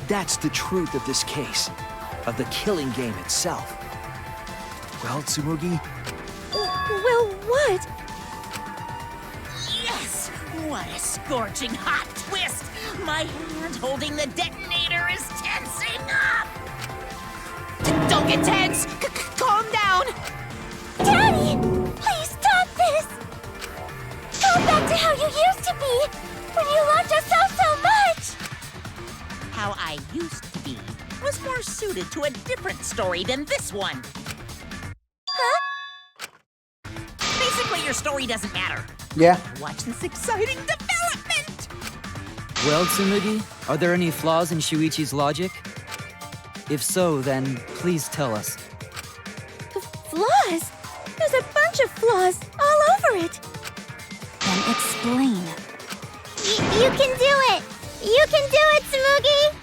That's the truth of this case, of the killing game itself. Well, Tsumugi? Well, what? Yes! What a scorching hot twist! My hand holding the detonator is tensing up! Don't get tense! Calm down! Daddy! Please stop this! Go back to how you used to be, when you loved us so much! How I used to be was more suited to a different story than this one. Huh? Basically, your story doesn't matter. Yeah. Watch this exciting development! Well, Tsumugi, are there any flaws in Shuichi's logic? If so, then please tell us. Flaws? There's a bunch of flaws all over it. Then explain. You can do it! You can do it, Tsumugi!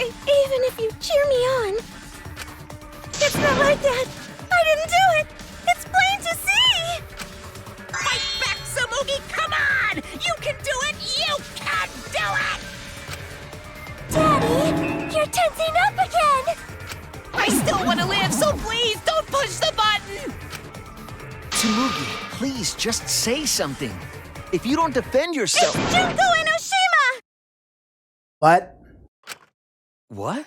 Even if you cheer me on. It's not like that. I didn't do it. It's plain to see. Fight back, Tsumugi! Come on! You can do it! You can do it! Daddy, you're tensing up again. I still want to live, so please don't push the button! Tsumugi, please just say something. If you don't defend yourself... It's Junko Enoshima! What? What?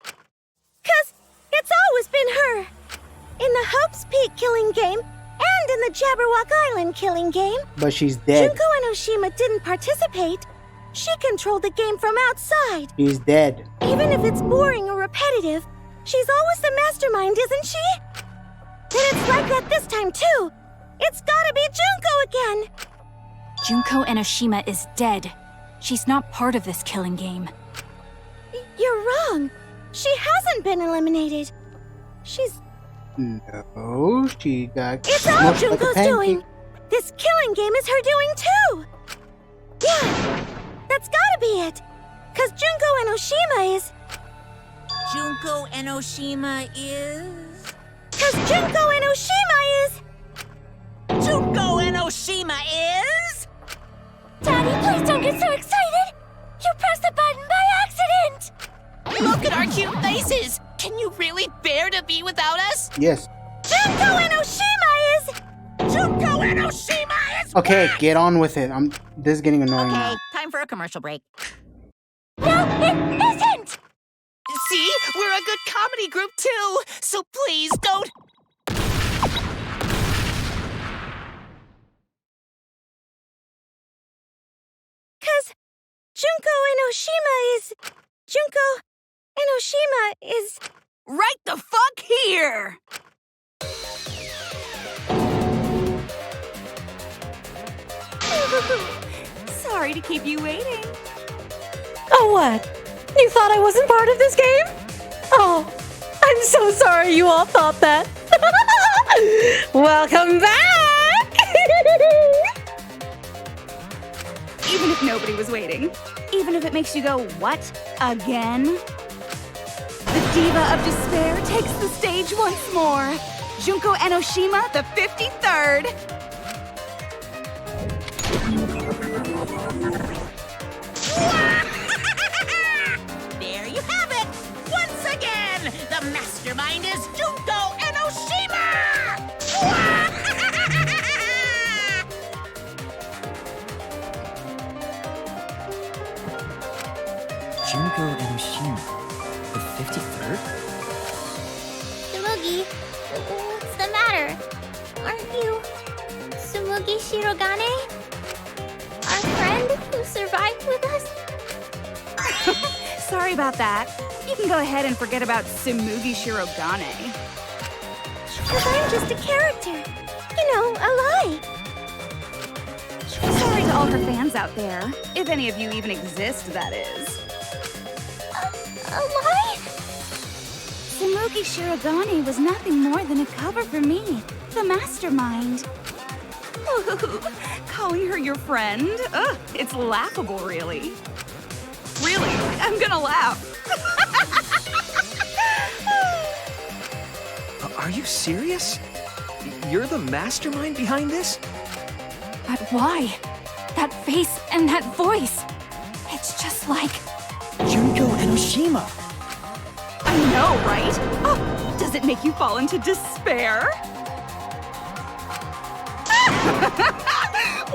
'Cause it's always been her. In the Hope's Peak killing game, and in the Jabberwock Island killing game. But she's dead. Junko Enoshima didn't participate. She controlled the game from outside. She's dead. Even if it's boring or repetitive, she's always the mastermind, isn't she? Then it's like that this time, too. It's gotta be Junko again. Junko Enoshima is dead. She's not part of this killing game. You're wrong. She hasn't been eliminated. She's... No, she got It's all smushed like a Junko's pancake. doing. This killing game is her doing, too. Yeah, that's gotta be it. 'Cause Junko Enoshima is... Junko Enoshima is... 'Cause Junko Enoshima is... Junko Enoshima is... Daddy, please don't get so excited. You pressed the button by accident. Look at our cute faces! Can you really bear to be without us? Yes. Junko Enoshima is... Junko Enoshima is Okay, back! get on with it. This is getting annoying Okay, now. time for a commercial break. No, it isn't. See? We're a good comedy group, too! So please don't... Cause Junko Enoshima is... Junko Enoshima is... Right the fuck here! Sorry to keep you waiting. Oh, what? You thought I wasn't part of this game? Oh, I'm so sorry you all thought that. Welcome back! Even if nobody was waiting. Even if it makes you go, what? Again? The Diva of Despair takes the stage once more. Junko Enoshima, the 53rd. There you have it! Once again, the mastermind is Junko Enoshima! Junko Enoshima, the 53rd? Tsumugi, what's the matter? Aren't you Tsumugi Shirogane? Our friend who survived with us? Sorry about that. You can go ahead and forget about Tsumugi Shirogane. 'Cause I'm just a character. You know, a lie. Sorry to all her fans out there. If any of you even exist, that is. A lie? Tsumugi Shirogane was nothing more than a cover for me, the mastermind. Ooh, calling her your friend? Ugh, it's laughable, really. Really, I'm gonna laugh. Are you serious? You're the mastermind behind this? But why? That face and that voice. It's just like... Junko Enoshima. Enoshima! I know, right? Oh, does it make you fall into despair?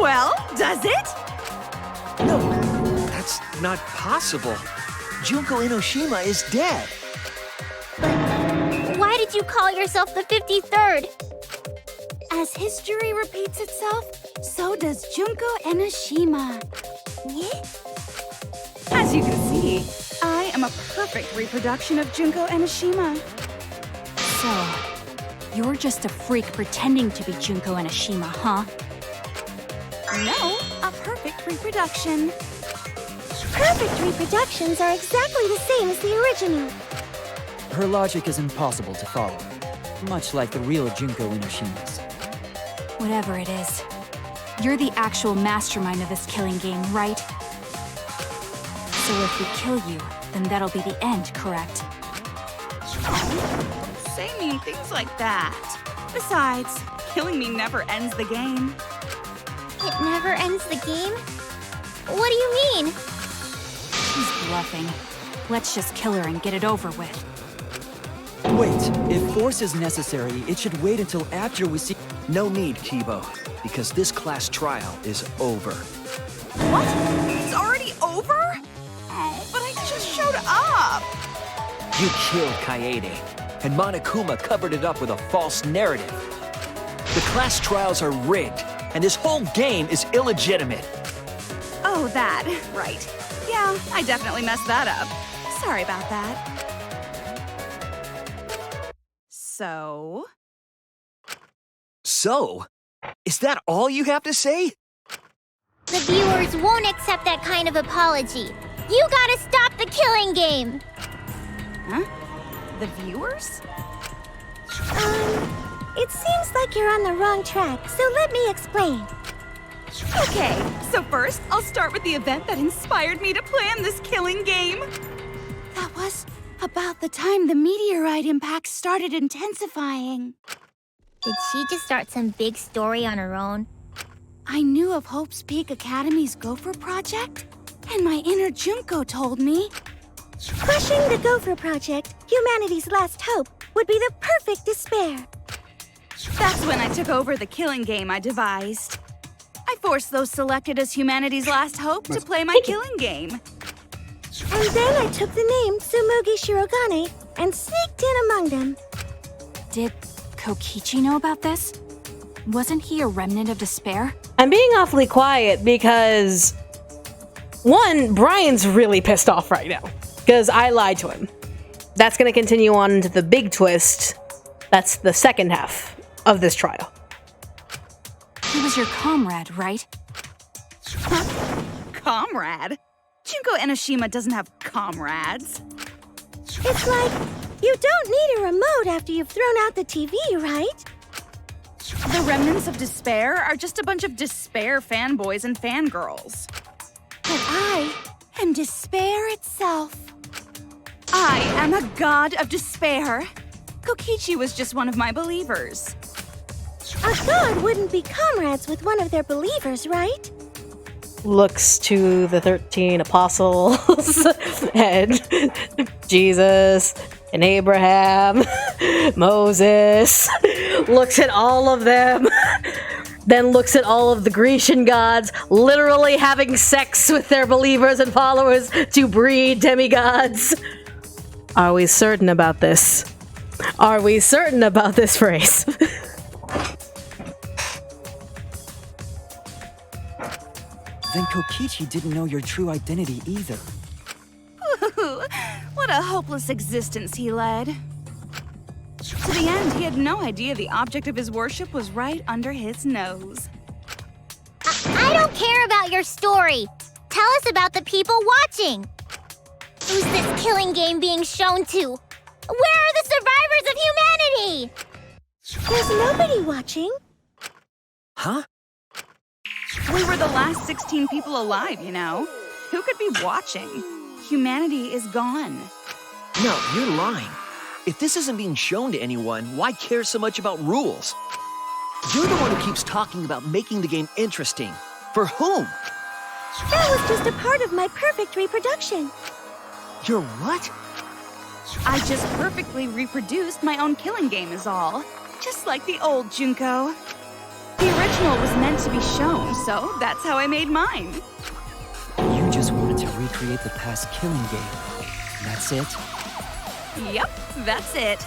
Well, does it? No, that's not possible. Junko Enoshima is dead. But why did you call yourself the 53rd? As history repeats itself, so does Junko Enoshima. Yeah? As you can see, I am a perfect reproduction of Junko Enoshima. So, you're just a freak pretending to be Junko Enoshima, huh? No, a perfect reproduction. Perfect reproductions are exactly the same as the original. Her logic is impossible to follow, much like the real Junko Enoshima's. Whatever it is, you're the actual mastermind of this killing game, right? So if we kill you, then that'll be the end, correct? Don't say mean things like that. Besides, killing me never ends the game. It never ends the game? What do you mean? She's bluffing. Let's just kill her and get it over with. Wait, if force is necessary, it should wait until after we see— No need, Kibo, because this class trial is over. What? It's already over? Oh, but I just showed up. You killed Kaede, and Monokuma covered it up with a false narrative. The class trials are rigged, and this whole game is illegitimate. Oh, that. Right. Yeah, I definitely messed that up. Sorry about that. So? So? Is that all you have to say? The viewers won't accept that kind of apology. You gotta stop the killing game! Huh? The viewers? It seems like you're on the wrong track, so let me explain. Okay, so first, I'll start with the event that inspired me to plan this killing game. That was about the time the meteorite impact started intensifying. Did she just start some big story on her own? I knew of Hope's Peak Academy's Gopher Project, and my inner Junko told me Crushing the Gopher Project, humanity's last hope, would be the perfect despair. that's when I took over the killing game I devised. I forced those selected as humanity's last hope to play my killing game. And then I took the name Tsumugi Shirogane and sneaked in among them. Did Kokichi know about this? Wasn't he a remnant of despair? I'm being awfully quiet because, one, Bryan's really pissed off right now because I lied to him. That's going to continue on into the big twist. That's the second half of this trial. He was your comrade, right? Comrade? Junko Enoshima doesn't have comrades. It's like, you don't need a remote after you've thrown out the TV, right? The remnants of despair are just a bunch of despair fanboys and fangirls. But I am despair itself. I am a god of despair. Kokichi was just one of my believers. A god wouldn't be comrades with one of their believers, right? Looks to the 13 apostles and Jesus and Abraham, Moses, looks at all of them, then looks at all of the Grecian gods literally having sex with their believers and followers to breed demigods. Are we certain about this? Are we certain about this phrase? Then Kokichi didn't know your true identity either. What a hopeless existence he led. To the end, he had no idea the object of his worship was right under his nose. I don't care about your story. Tell us about the people watching. Who's this killing game being shown to? Where are the survivors of humanity? There's nobody watching. Huh? We were the last 16 people alive, you know. Who could be watching? Humanity is gone. No, you're lying. If this isn't being shown to anyone, why care so much about rules? You're the one who keeps talking about making the game interesting. For whom? That was just a part of my perfect reproduction. You're what? I just perfectly reproduced my own killing game is all. Just like the old Junko. The original was meant to be shown, so that's how I made mine. You just wanted to recreate the past killing game. That's it? Yep, that's it.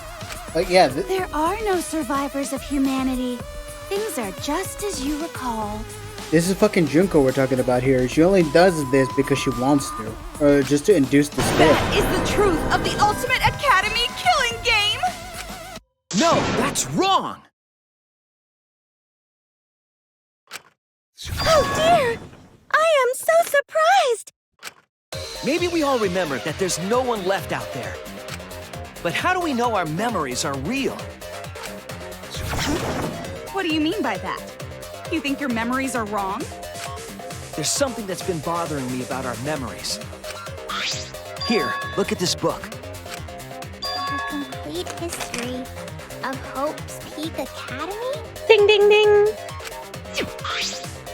Like, yeah, There are no survivors of humanity. Things are just as you recall. this is fucking Junko we're talking about here. She only does this because she wants to. Or just to induce despair. That is the truth of the Ultimate Academy killing game! No, that's wrong! Oh dear! I am so surprised! Maybe we all remember that there's no one left out there. But how do we know our memories are real? What do you mean by that? You think your memories are wrong? There's something that's been bothering me about our memories. Here, look at this book. The complete history of Hope's Peak Academy? Ding, ding, ding.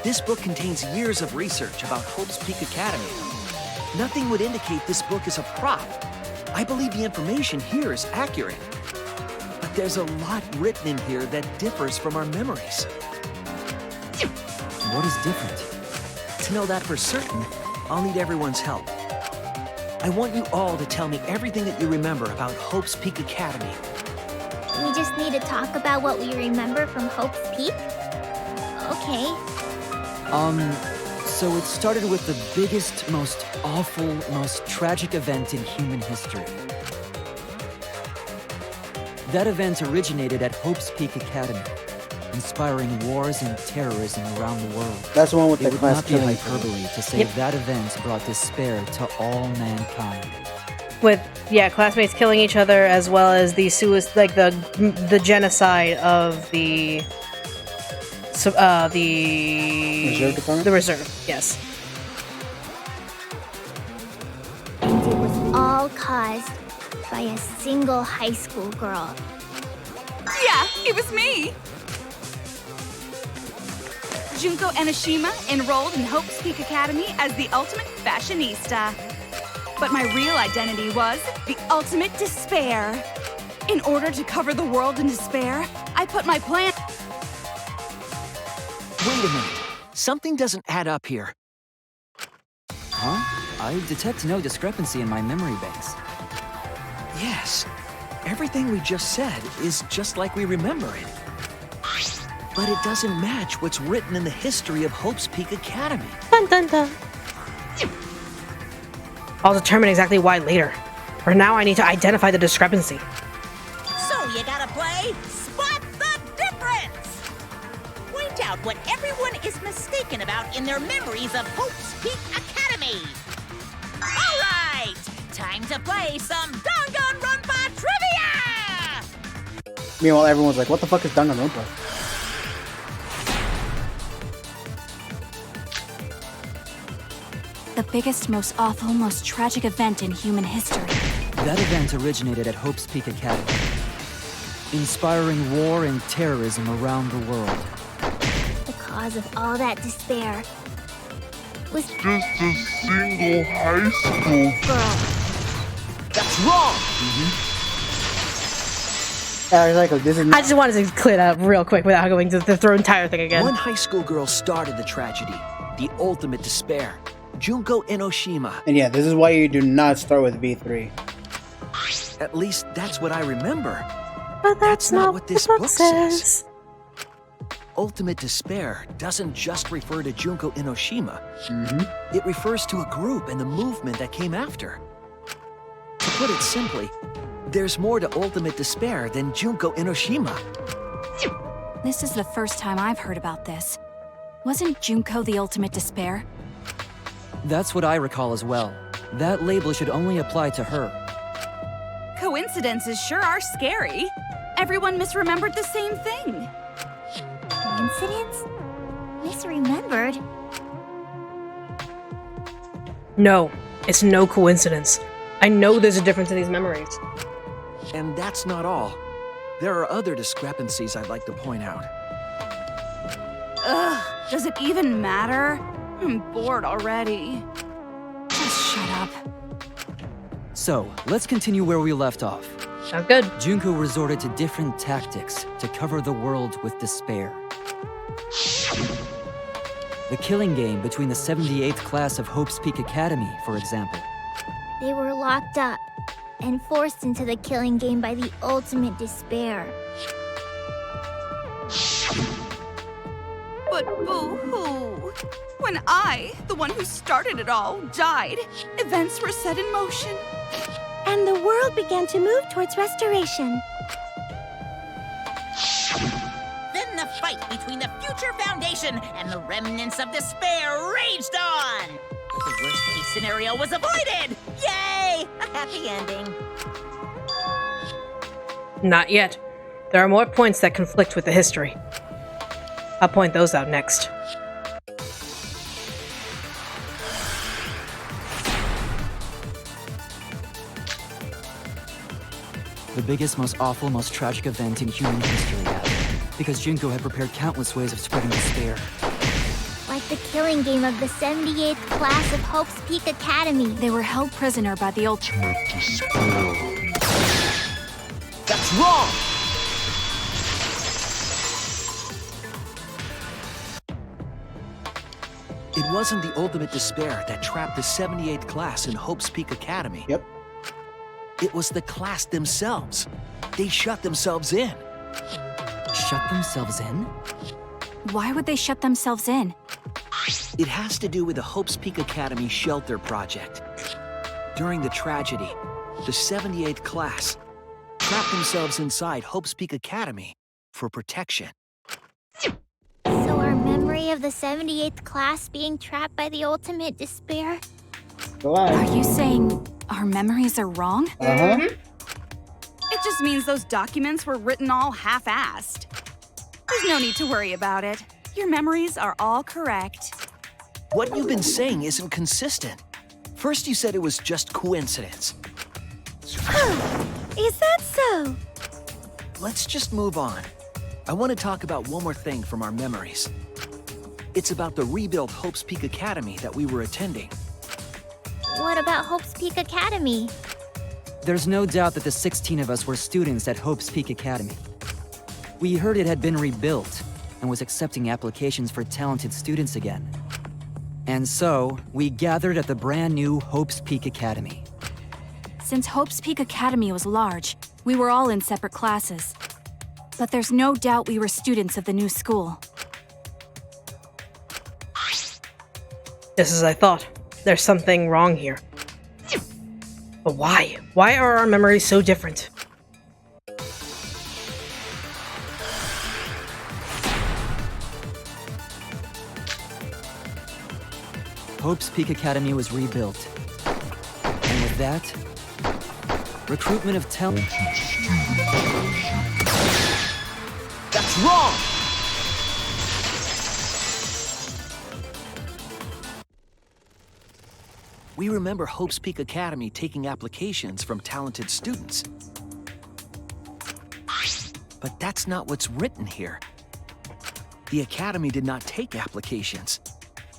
This book contains years of research about Hope's Peak Academy. Nothing would indicate this book is a prop. I believe the information here is accurate. But there's a lot written in here that differs from our memories. What is different? To know that for certain, I'll need everyone's help. I want you all to tell me everything that you remember about Hope's Peak Academy. We just need to talk about what we remember from Hope's Peak? Okay. So it started with the biggest, most awful, most tragic event in human history. That event originated at Hope's Peak Academy, inspiring wars and terrorism around the world. That's the one with It the would class not be killing. hyperbole to say that event brought despair to all mankind. With classmates killing each other, as well as the the genocide of the Reserve department? the reserve. Yes. And it was all caused by a single high school girl. Yeah, it was me! Junko Enoshima enrolled in Hope's Peak Academy as the ultimate fashionista. But my real identity was the ultimate despair. In order to cover the world in despair, I put my plan... Wait a minute. Something doesn't add up here. Huh? I detect no discrepancy in my memory banks. Yes. Everything we just said is just like we remember it. But it doesn't match what's written in the history of Hope's Peak Academy. Dun dun dun. I'll determine exactly why later. For now, I need to identify the discrepancy. So you gotta play Spot the Difference! Point out what everyone is mistaken about in their memories of Hope's Peak Academy. All right, time to play some DanganRonpa trivia! Meanwhile, everyone's like, what the fuck is DanganRonpa? The biggest, most awful, most tragic event in human history. That event originated at Hope's Peak Academy, inspiring war and terrorism around the world. The cause of all that despair was Just a single high school girl. That's wrong! Exactly, this is I just wanted to clear that up real quick without going to the entire thing again. One high school girl started the tragedy, the ultimate despair. Junko Enoshima. And yeah, this is why you do not start with V3. At least that's what I remember. But that's not what this the book says. Ultimate despair doesn't just refer to Junko Enoshima. It refers to a group and the movement that came after. To put it simply, there's more to ultimate despair than Junko Enoshima. This is the first time I've heard about this. Wasn't Junko the ultimate despair? That's what I recall as well. That label should only apply to her. Coincidences sure are scary. Everyone misremembered the same thing. Coincidence? Misremembered? No, it's no coincidence. I know there's a difference in these memories. And that's not all. There are other discrepancies I'd like to point out. Ugh, does it even matter? I'm bored already. Just shut up. So, let's continue where we left off. Sounds good. Junko resorted to different tactics to cover the world with despair. The killing game between the 78th class of Hope's Peak Academy, for example. They were locked up and forced into the killing game by the ultimate despair. But boo-hoo. When I, the one who started it all, died, events were set in motion. And the world began to move towards restoration. Then the fight between the Future Foundation and the remnants of despair raged on. The worst-case scenario was avoided. Yay! A happy ending. Not yet. There are more points that conflict with the history. I'll point those out next. The biggest, most awful, most tragic event in human history happened, because Junko had prepared countless ways of spreading despair. Like the killing game of the 78th class of Hope's Peak Academy. They were held prisoner by the ultimate. That's wrong! It wasn't the ultimate despair that trapped the 78th class in Hope's Peak Academy. Yep. It was the class themselves. They shut themselves in. Shut themselves in? Why would they shut themselves in? It has to do with the Hope's Peak Academy shelter project. During the tragedy, the 78th class trapped themselves inside Hope's Peak Academy for protection. So our memory of the 78th class being trapped by the ultimate despair? Go on. Are you saying our memories are wrong? Uh-huh. It just means those documents were written all half-assed. There's no need to worry about it. Your memories are all correct. What you've been saying isn't consistent. First you said it was just coincidence. Is that so? Let's just move on. I want to talk about one more thing from our memories. It's about the rebuilt Hope's Peak Academy that we were attending. What about Hope's Peak Academy? There's no doubt that the 16 of us were students at Hope's Peak Academy. We heard it had been rebuilt and was accepting applications for talented students again. And so, we gathered at the brand new Hope's Peak Academy. Since Hope's Peak Academy was large, we were all in separate classes. But there's no doubt we were students of the new school. Just as I thought. There's something wrong here. But why? Why are our memories so different? Hope's Peak Academy was rebuilt. And with that, recruitment of talent. That's wrong! We remember Hope's Peak Academy taking applications from talented students. But that's not what's written here. The Academy did not take applications.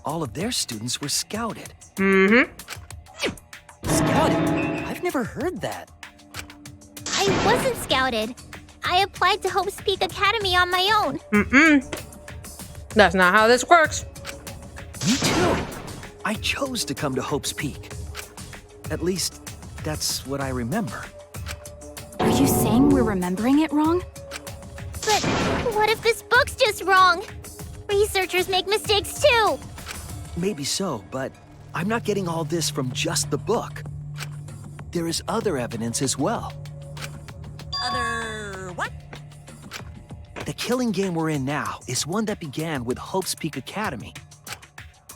All of their students were scouted. Mm-hmm. Scouted? I've never heard that. I wasn't scouted. I applied to Hope's Peak Academy on my own. That's not how this works. Me too. I chose to come to Hope's Peak. At least, that's what I remember. Are you saying we're remembering it wrong? But what if this book's just wrong? Researchers make mistakes too. Maybe so, but I'm not getting all this from just the book. There is other evidence as well. Other what? The killing game we're in now is one that began with Hope's Peak Academy.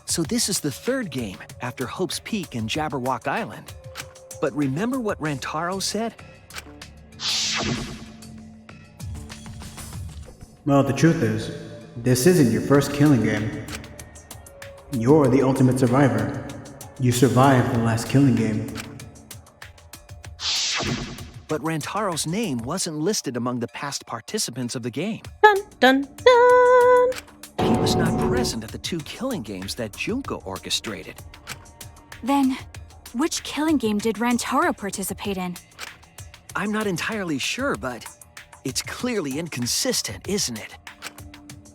So this is the third game after Hope's Peak and Jabberwock Island. But remember what Rantaro said? Well, the truth is, this isn't your first killing game. You're the ultimate survivor. You survived the last killing game. But Rantaro's name wasn't listed among the past participants of the game. Dun dun dun! He was not present at the two killing games that Junko orchestrated. Then, Which killing game did Rantaro participate in? I'm not entirely sure, but it's clearly inconsistent, isn't it?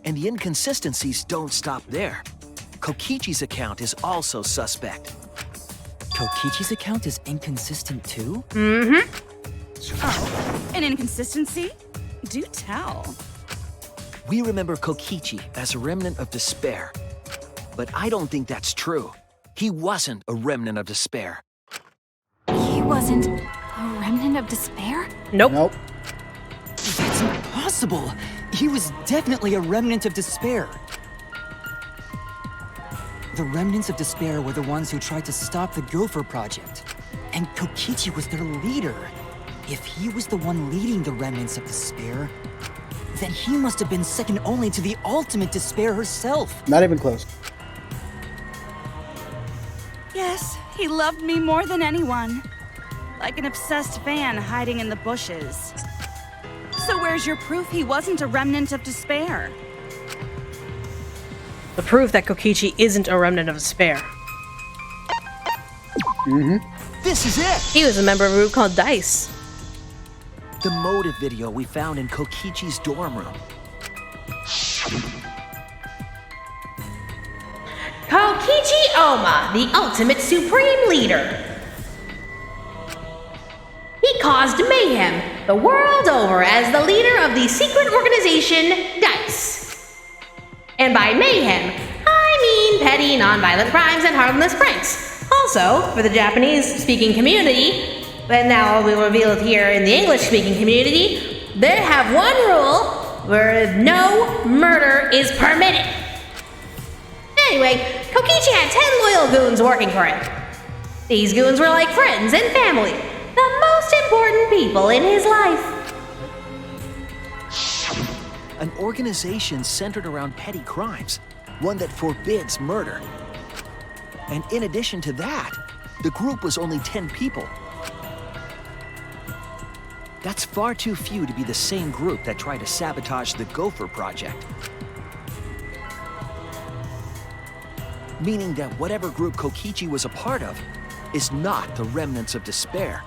And the inconsistencies don't stop there. Kokichi's account is also suspect. Kokichi's account is inconsistent too? Oh, an inconsistency? Do tell. We remember Kokichi as a remnant of despair. But I don't think that's true. He wasn't a remnant of despair. He wasn't a remnant of despair? Nope. That's impossible! He was definitely a remnant of despair. The remnants of despair were the ones who tried to stop the Gopher Project. And Kokichi was their leader. If he was the one leading the remnants of despair, then he must have been second only to the ultimate despair herself. Not even close. Yes, he loved me more than anyone. Like an obsessed fan hiding in the bushes. So where's your proof he wasn't a remnant of despair? The proof that Kokichi isn't a remnant of despair. This is it! He was a member of a group called Dice. The motive video we found in Kokichi's dorm room. Kokichi Oma, the ultimate supreme leader. He caused mayhem the world over as the leader of the secret organization DICE. And by mayhem, I mean petty, non-violent crimes and harmless pranks. Also, for the Japanese-speaking community, but now we'll reveal it here in the English-speaking community, they have one rule where no murder is permitted. Anyway, Kokichi had 10 loyal goons working for him. These goons were like friends and family, the most important people in his life. An organization centered around petty crimes, one that forbids murder. And in addition to that, the group was only 10 people. That's far too few to be the same group that tried to sabotage the Gopher Project. Meaning that whatever group Kokichi was a part of is not the remnants of despair.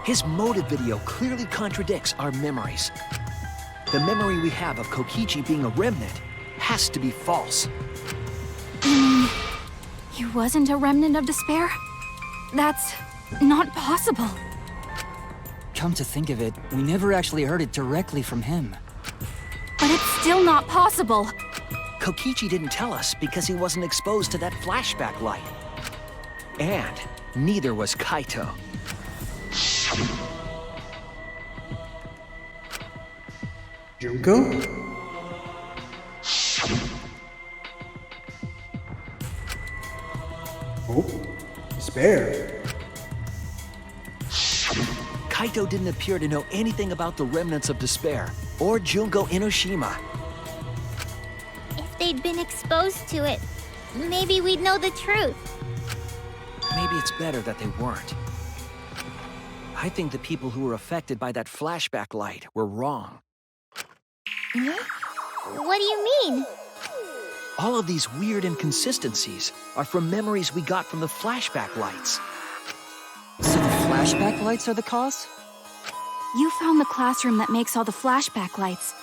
His motive video clearly contradicts our memories. The memory we have of Kokichi being a remnant has to be false. You mean he wasn't a remnant of despair? That's not possible. Come to think of it, we never actually heard it directly from him. But it's still not possible. Kokichi didn't tell us because he wasn't exposed to that flashback light. And neither was Kaito. Junko? Oh, despair. Kaito didn't appear to know anything about the remnants of despair or Junko Inoshima. If they'd been exposed to it, maybe we'd know the truth. Maybe it's better that they weren't. I think the people who were affected by that flashback light were wrong. What do you mean? All of these weird inconsistencies are from memories we got from the flashback lights. So the flashback lights are the cause? You found the classroom that makes all the flashback lights,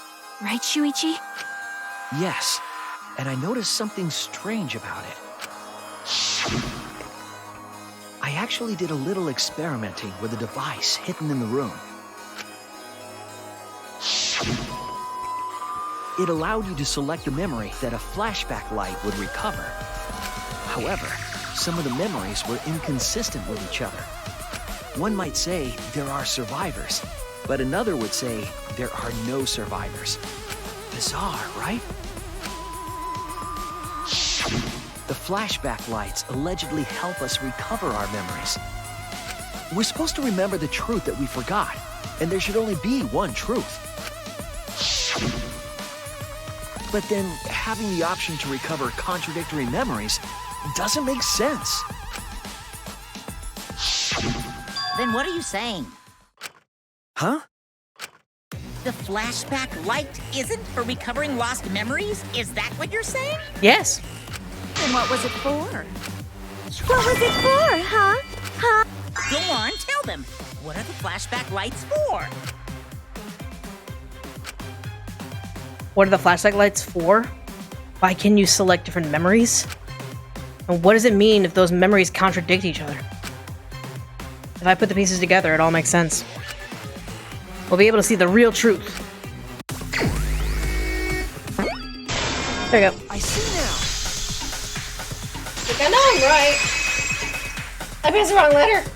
right, Shuichi? Yes, and I noticed something strange about it. I actually did a little experimenting with a device hidden in the room. It allowed you to select a memory that a flashback light would recover. However, some of the memories were inconsistent with each other. One might say there are survivors, but another would say there are no survivors. Bizarre, right? The flashback lights allegedly help us recover our memories. We're supposed to remember the truth that we forgot, and there should only be one truth. But then having the option to recover contradictory memories doesn't make sense. Then what are you saying? Huh? The flashback light isn't for recovering lost memories? Is that what you're saying? Yes. Then what was it for? What was it for, huh? Huh? Go on, tell them. What are the flashback lights for? What are the flashback lights for? Why can you select different memories? And what does it mean if those memories contradict each other? If I put the pieces together, it all makes sense. We'll be able to see the real truth. There you go. I see now. I think I know I'm right. I passed the wrong letter.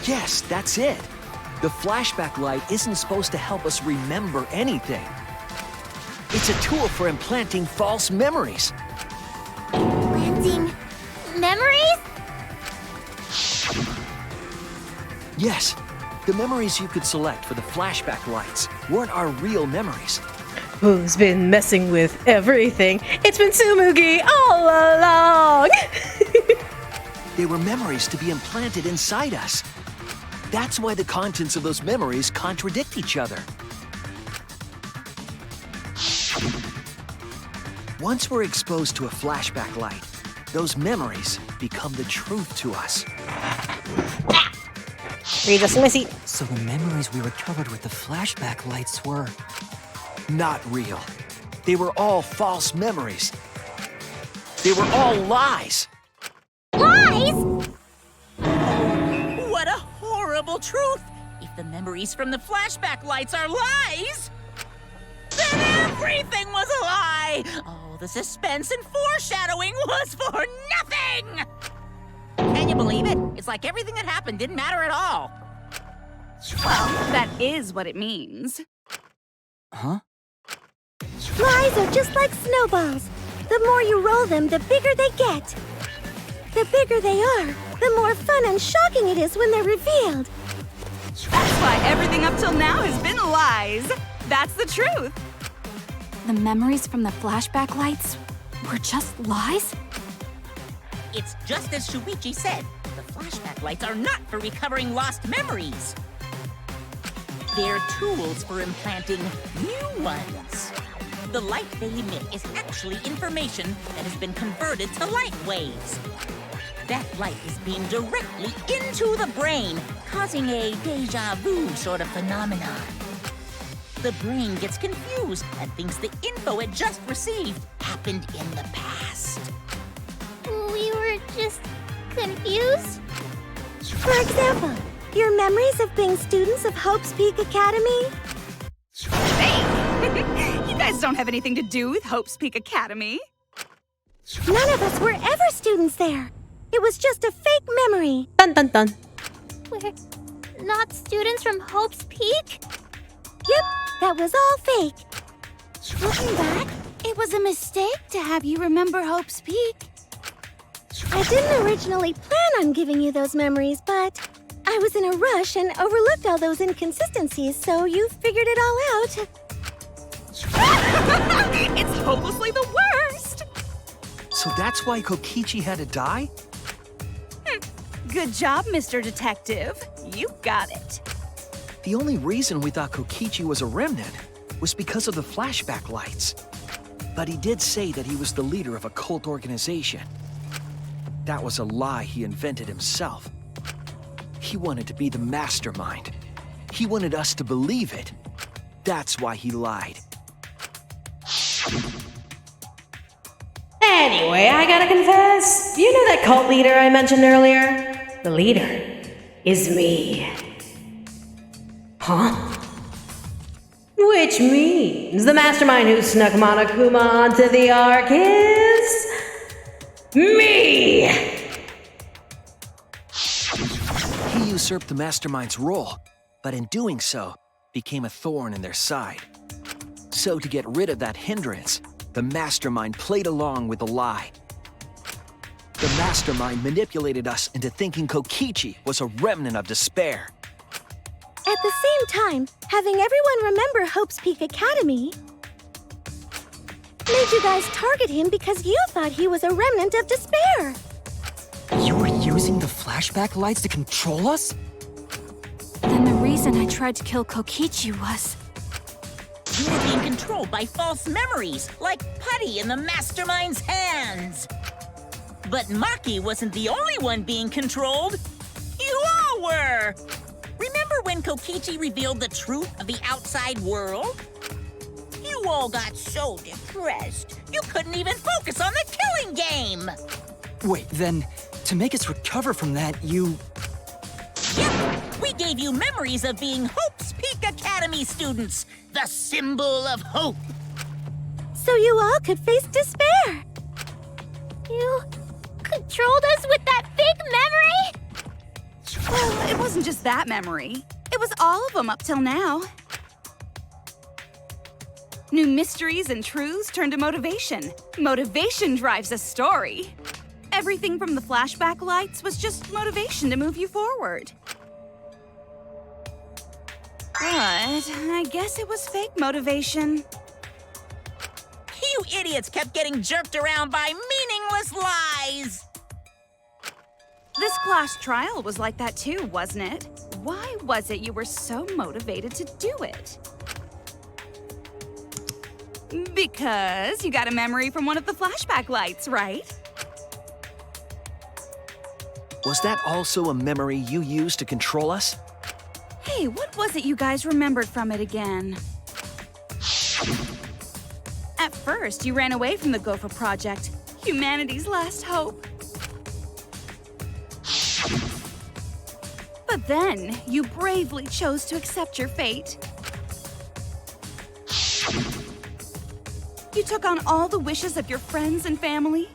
Yes, that's it. The flashback light isn't supposed to help us remember anything. It's a tool for implanting false memories. Planting memories? Yes, the memories you could select for the flashback lights weren't our real memories. Who's been messing with everything? It's been Tsumugi all along! They were memories to be implanted inside us. That's why the contents of those memories contradict each other. Once we're exposed to a flashback light, those memories become the truth to us. Read us, Missy. So the memories we recovered with the flashback lights were... Not real. They were all false memories. They were all lies. Lies? What a horrible truth! If the memories from the flashback lights are lies, then everything was a lie! All the suspense and foreshadowing was for nothing! Can you believe it? It's like everything that happened didn't matter at all. Well, that is what it means. Huh? Lies are just like snowballs. The more you roll them, the bigger they get. The bigger they are, the more fun and shocking it is when they're revealed. That's why everything up till now has been lies. That's the truth. The memories from the flashback lights were just lies? It's just as Shuichi said. The flashback lights are not for recovering lost memories. They're tools for implanting new ones. The light they emit is actually information that has been converted to light waves. That light is beamed directly into the brain, causing a deja vu sort of phenomenon. The brain gets confused and thinks the info it just received happened in the past. We were just confused. For example, your memories of being students of Hope's Peak Academy? Hey, you guys don't have anything to do with Hope's Peak Academy. None of us were ever students there. It was just a fake memory. Dun dun dun. We're not students from Hope's Peak? Yep, that was all fake. Looking back, it was a mistake to have you remember Hope's Peak. I didn't originally plan on giving you those memories, but I was in a rush and overlooked all those inconsistencies, so you figured it all out. It's hopelessly the worst. So that's why Kokichi had to die? Good job, Mr. Detective. You got it. The only reason we thought Kokichi was a remnant was because of the flashback lights. But he did say that he was the leader of a cult organization. That was a lie he invented himself. He wanted to be the mastermind. He wanted us to believe it. That's why he lied. Anyway, I gotta confess, you know that cult leader I mentioned earlier? The leader is me. Huh? Which means the mastermind who snuck Monokuma onto the Ark is... me! He usurped the mastermind's role, but in doing so, became a thorn in their side. So to get rid of that hindrance, the mastermind played along with the lie. The mastermind manipulated us into thinking Kokichi was a remnant of despair. At the same time, having everyone remember Hope's Peak Academy made you guys target him because you thought he was a remnant of despair. You were using the flashback lights to control us? Then the reason I tried to kill Kokichi was... You were being controlled by false memories, like putty in the mastermind's hands. But Maki wasn't the only one being controlled. You all were! Remember when Kokichi revealed the truth of the outside world? You all got so depressed, you couldn't even focus on the killing game! Wait, then, to make us recover from that, you... Yep, we gave you memories of being Hope's Peak Academy students, the symbol of hope. So you all could face despair. You controlled us with that big memory? Well, it wasn't just that memory. It was all of them up till now. New mysteries and truths turn to motivation. Motivation drives a story. Everything from the flashback lights was just motivation to move you forward. But I guess it was fake motivation. You idiots kept getting jerked around by meaningless lies! This class trial was like that too, wasn't it? Why was it you were so motivated to do it? Because you got a memory from one of the flashback lights, right? Was that also a memory you used to control us? Hey, what was it you guys remembered from it again? At first, you ran away from the Gopher Project, humanity's last hope. But then, you bravely chose to accept your fate. You took on all the wishes of your friends and family.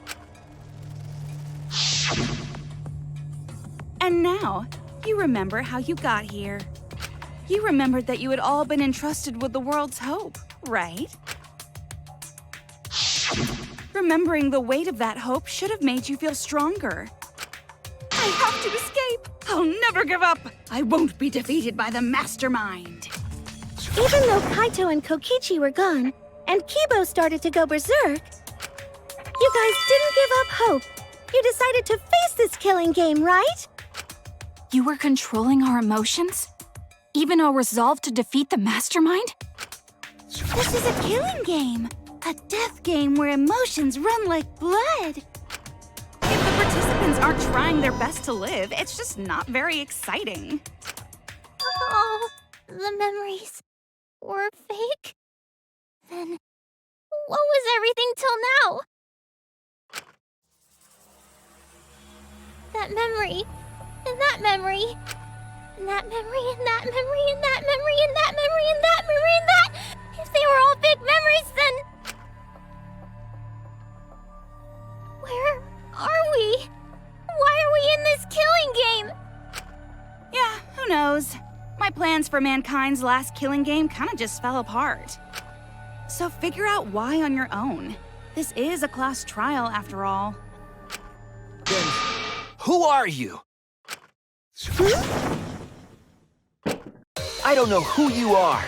And now, you remember how you got here. You remembered that you had all been entrusted with the world's hope, right? Remembering the weight of that hope should have made you feel stronger. I have to escape! I'll never give up! I won't be defeated by the mastermind! Even though Kaito and Kokichi were gone, and Kibo started to go berserk, you guys didn't give up hope. You decided to face this killing game, right? You were controlling our emotions? Even our resolve to defeat the mastermind? This is a killing game. A death game where emotions run like blood. If the participants aren't trying their best to live, it's just not very exciting. Oh, the memories were fake? Then what was everything till now? That memory, and that memory, and that memory, and that memory, and that memory, and that memory, and that memory, and that... If they were all fake memories, then... Where are we? Why are we in this killing game? Yeah, who knows? My plans for mankind's last killing game kinda just fell apart. So figure out why on your own. This is a class trial after all. Then, who are you? I don't know who you are.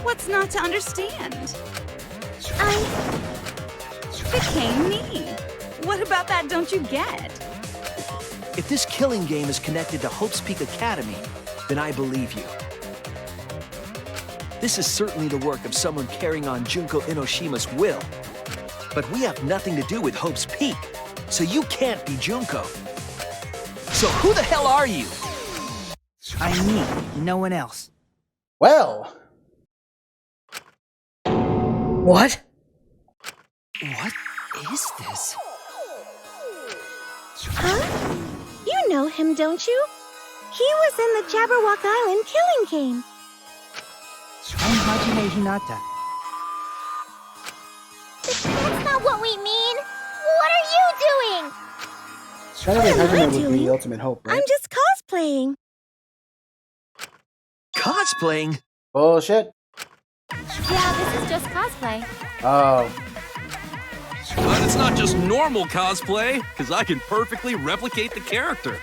What's not to understand? I became me. What about that don't you get? If this killing game is connected to Hope's Peak Academy, then I believe you. This is certainly the work of someone carrying on Junko Inoshima's will. But we have nothing to do with Hope's Peak, so you can't be Junko. So who the hell are you? I'm me, no one else. Well. What? What is this? Huh? You know him, don't you? He was in the Jabberwock Island killing game. I'm Hajime Hinata. That's not what we mean. What are you doing? Saturday What am I Hajime would be doing? the ultimate hope, right? I'm just cosplaying. Cosplaying? Bullshit. Yeah, this is just cosplay. Oh. But it's not just normal cosplay, because I can perfectly replicate the character.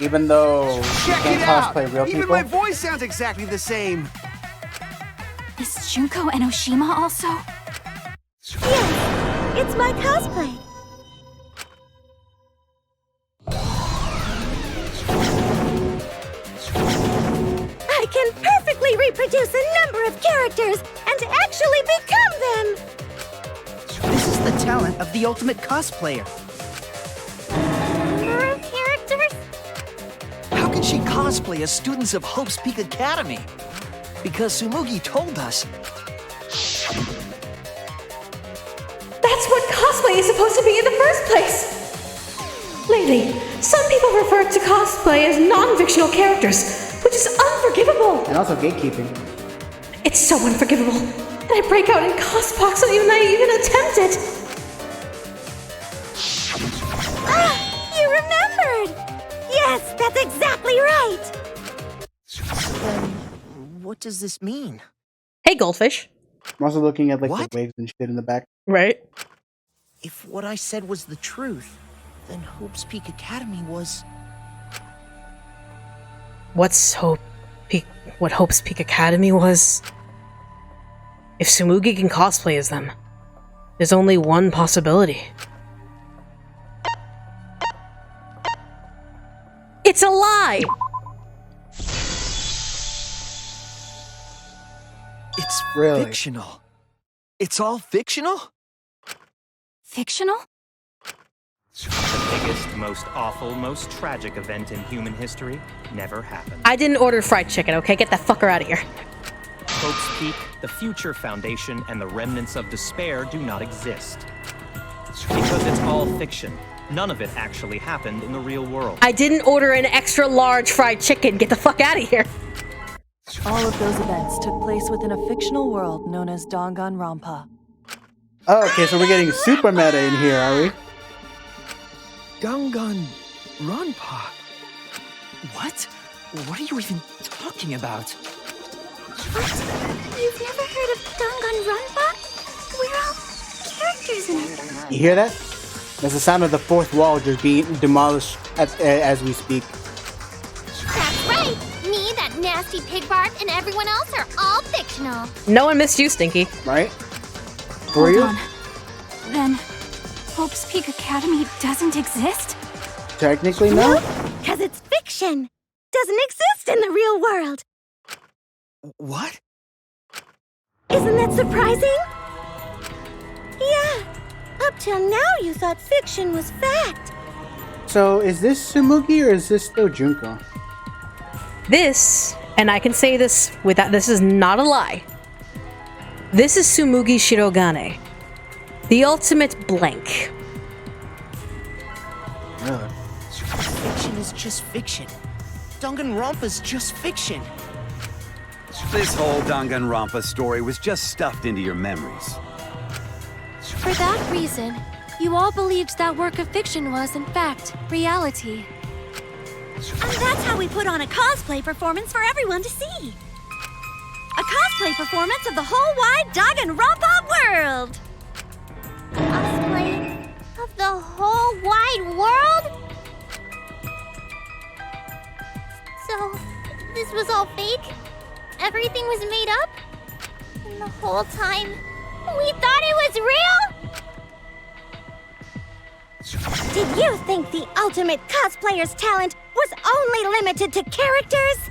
Even though you Check can't it out! cosplay real Even people? my voice sounds exactly the same. Is Junko Enoshima also? Yes, it's my cosplay. I can perfectly reproduce a number of characters and actually become them. This is the talent of the ultimate cosplayer. Number of characters? How can she cosplay as students of Hope's Peak Academy? Because Tsumugi told us. That's what cosplay is supposed to be in the first place! Lately, some people refer to cosplay as non-fictional characters, which is unforgivable. And also gatekeeping. It's so unforgivable. And I break out in cosplay so even I even attempt it. Ah, you remembered! Yes, that's exactly right! Then, what does this mean? Hey, Goldfish. I'm also looking at like What? the waves and shit in the back. Right? If what I said was the truth, then Hope's Peak Academy was... What Hope's Peak Academy was? If Tsumugi can cosplay as them, there's only one possibility. It's a lie! It's Really? fictional. It's all fictional? Fictional? The biggest, most awful, most tragic event in human history never happened. I didn't order fried chicken, okay? Get that fucker out of here. Hope's Peak, the future foundation, and the remnants of despair do not exist. Because it's all fiction. None of it actually happened in the real world. I didn't order an extra large fried chicken. Get the fuck out of here. All of those events took place within a fictional world known as DanganRonpa. Oh, okay, so we're getting super meta in here, are we? DanganRonpa. What? What are you even talking about? What? You've never heard of DanganRonpa? We're all characters in it. You hear that? That's the sound of the fourth wall just being demolished as we speak. That's right! Me, that nasty pig barb, and everyone else are all fictional. No one missed you, Stinky. Right? Who are Hold you? on. Then, Hope's Peak Academy doesn't exist? Technically, no. Because it's fiction. Doesn't exist in the real world. What? Isn't that surprising? Yeah. Up till now, you thought fiction was fact. So, is this Tsumugi or is this still Junko? This, and I can say this without, this is not a lie. This is Tsumugi Shirogane. The ultimate blank. Really? Fiction is just fiction. DanganRonpa's just fiction. This whole DanganRonpa story was just stuffed into your memories. For that reason, you all believed that work of fiction was, in fact, reality. And that's how we put on a cosplay performance for everyone to see. A cosplay performance of the whole wide DanganRonpa world! Cosplay of the whole wide world? So, this was all fake? Everything was made up? And the whole time, we thought it was real? Did you think the ultimate cosplayer's talent was only limited to characters?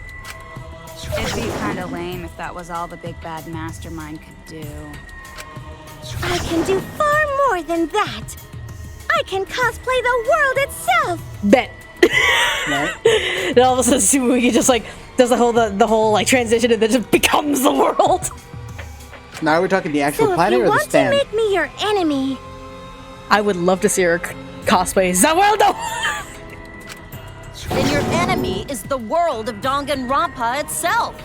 It'd be kinda lame if that was all the big bad mastermind could do. I can do far more than that. I can cosplay the world itself. Bet. And all of a sudden, Tsumugi just like does the whole like transition and then just becomes the world. Now we're talking the actual So if planet you or the want to stand? make me your enemy, I would love to see her cosplay the world though. Then your enemy is the world of DanganRonpa itself.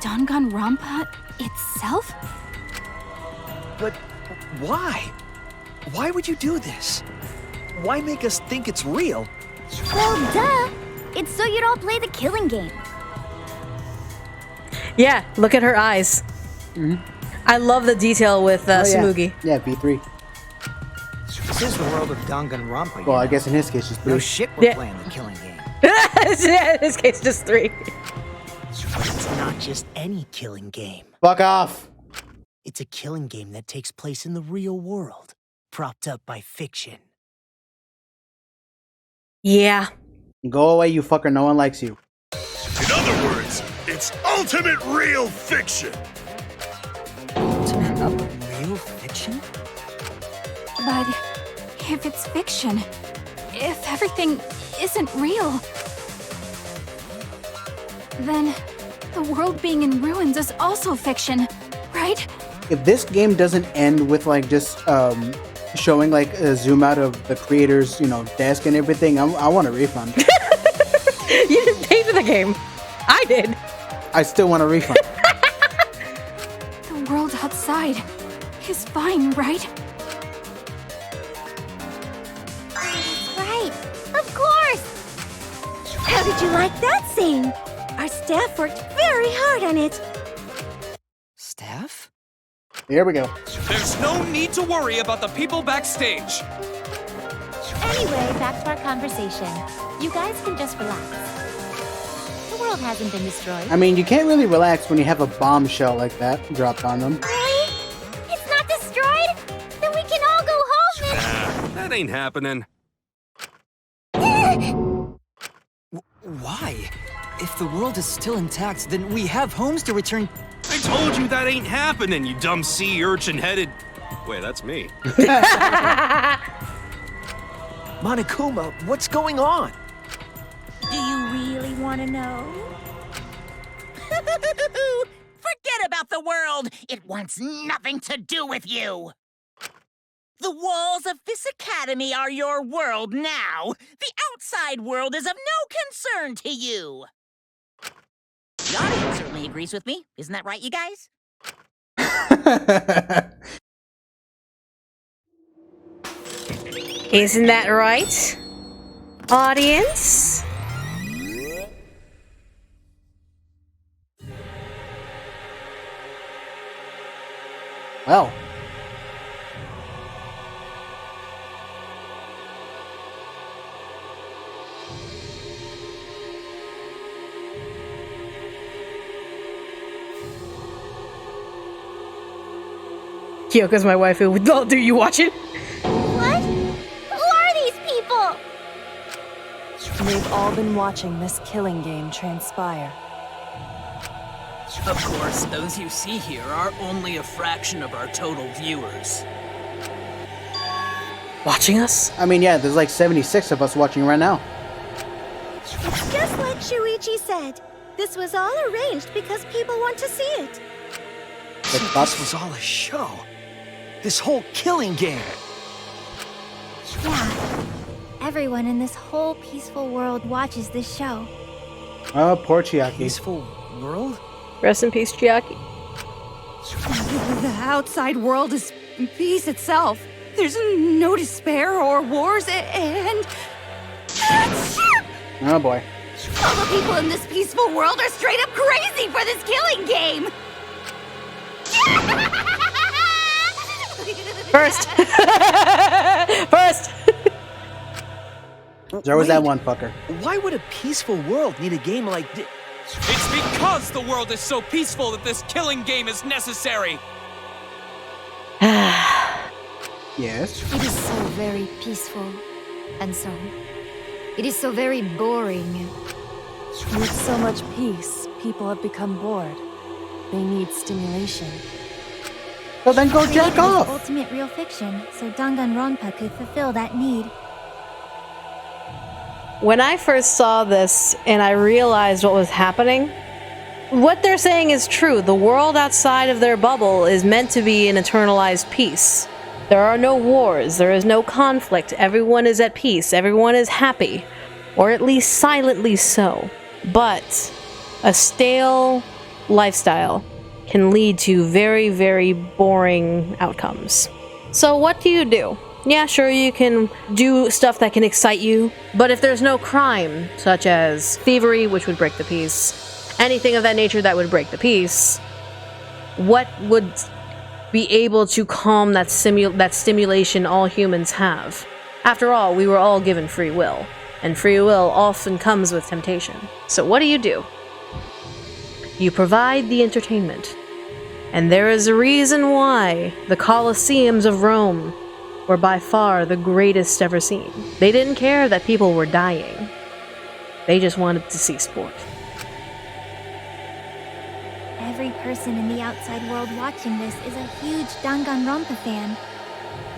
DanganRonpa itself? But why? Why would you do this? Why make us think it's real? well, duh. It's so you don't play the killing game. Yeah, look at her eyes. I love the detail with Tsumugi. Yeah, V3. This is the world of DanganRonpa. Well, I guess in his case, she's 3. No shit, we're playing the killing game. Yeah, in this case, just 3. But it's not just any killing game. Fuck off. It's a killing game that takes place in the real world, propped up by fiction. Yeah. Go away, you fucker. No one likes you. In other words, it's ultimate real fiction. Ultimate real fiction? But if it's fiction, if everything isn't real, then the world being in ruins is also fiction, right? If this game doesn't end with like just showing like a zoom out of the creator's, desk and everything, I want a refund. You didn't pay for the game. I did. I still want a refund. The world outside is fine, right? That's right. Of course. How did you like that scene? Our staff worked very hard on it. Staff? Here we go. There's no need to worry about the people backstage. Anyway, back to our conversation. You guys can just relax. The world hasn't been destroyed. I mean, you can't really relax when you have a bombshell like that dropped on them. Really? It's not destroyed? Then we can all go home and... That ain't happening. Why? If the world is still intact, then we have homes to return. I told you that ain't happening, you dumb sea urchin-headed... Wait, that's me. Monokuma, what's going on? Do you really want to know? Forget about the world! It wants nothing to do with you! The walls of this academy are your world now! The outside world is of no concern to you! The audience certainly agrees with me. Isn't that right, you guys? Isn't that right, audience? Well. Kyoko's my waifu. Oh, do you watch it? What? Who are these people? They've all been watching this killing game transpire. Of course, those you see here are only a fraction of our total viewers. Watching us? I mean, yeah, there's like 76 of us watching right now. It's just like Shuichi said. This was all arranged because people want to see it. So this was all a show. This whole killing game. Yeah. Everyone in this whole peaceful world watches this show. Oh, poor Chiaki. Peaceful world? Rest in peace, Chiaki. The outside world is peace itself. There's no despair or wars, and... Oh boy. All the people in this peaceful world are straight up crazy for this killing game! First! First! There was that one fucker. Why would a peaceful world need a game like this? It's because the world is so peaceful that this killing game is necessary! Yes? It is so very peaceful. And so, it is so very boring. With so much peace, people have become bored. They need stimulation. Well, then go jack off! Ultimate real fiction, so DanganRonpa could fulfill that need. When I first saw this and I realized what was happening, what they're saying is true. The world outside of their bubble is meant to be an eternalized peace. There are no wars, there is no conflict, everyone is at peace, everyone is happy, or at least silently so. But a stale lifestyle can lead to very, very boring outcomes. So what do? Yeah, sure, you can do stuff that can excite you, but if there's no crime, such as thievery, which would break the peace, anything of that nature that would break the peace, what would be able to calm that stimulation all humans have? After all, we were all given free will, and free will often comes with temptation. So what do? You provide the entertainment. And there is a reason why the Colosseums of Rome were by far the greatest ever seen. They didn't care that people were dying. They just wanted to see sport. Every person in the outside world watching this is a huge DanganRonpa fan.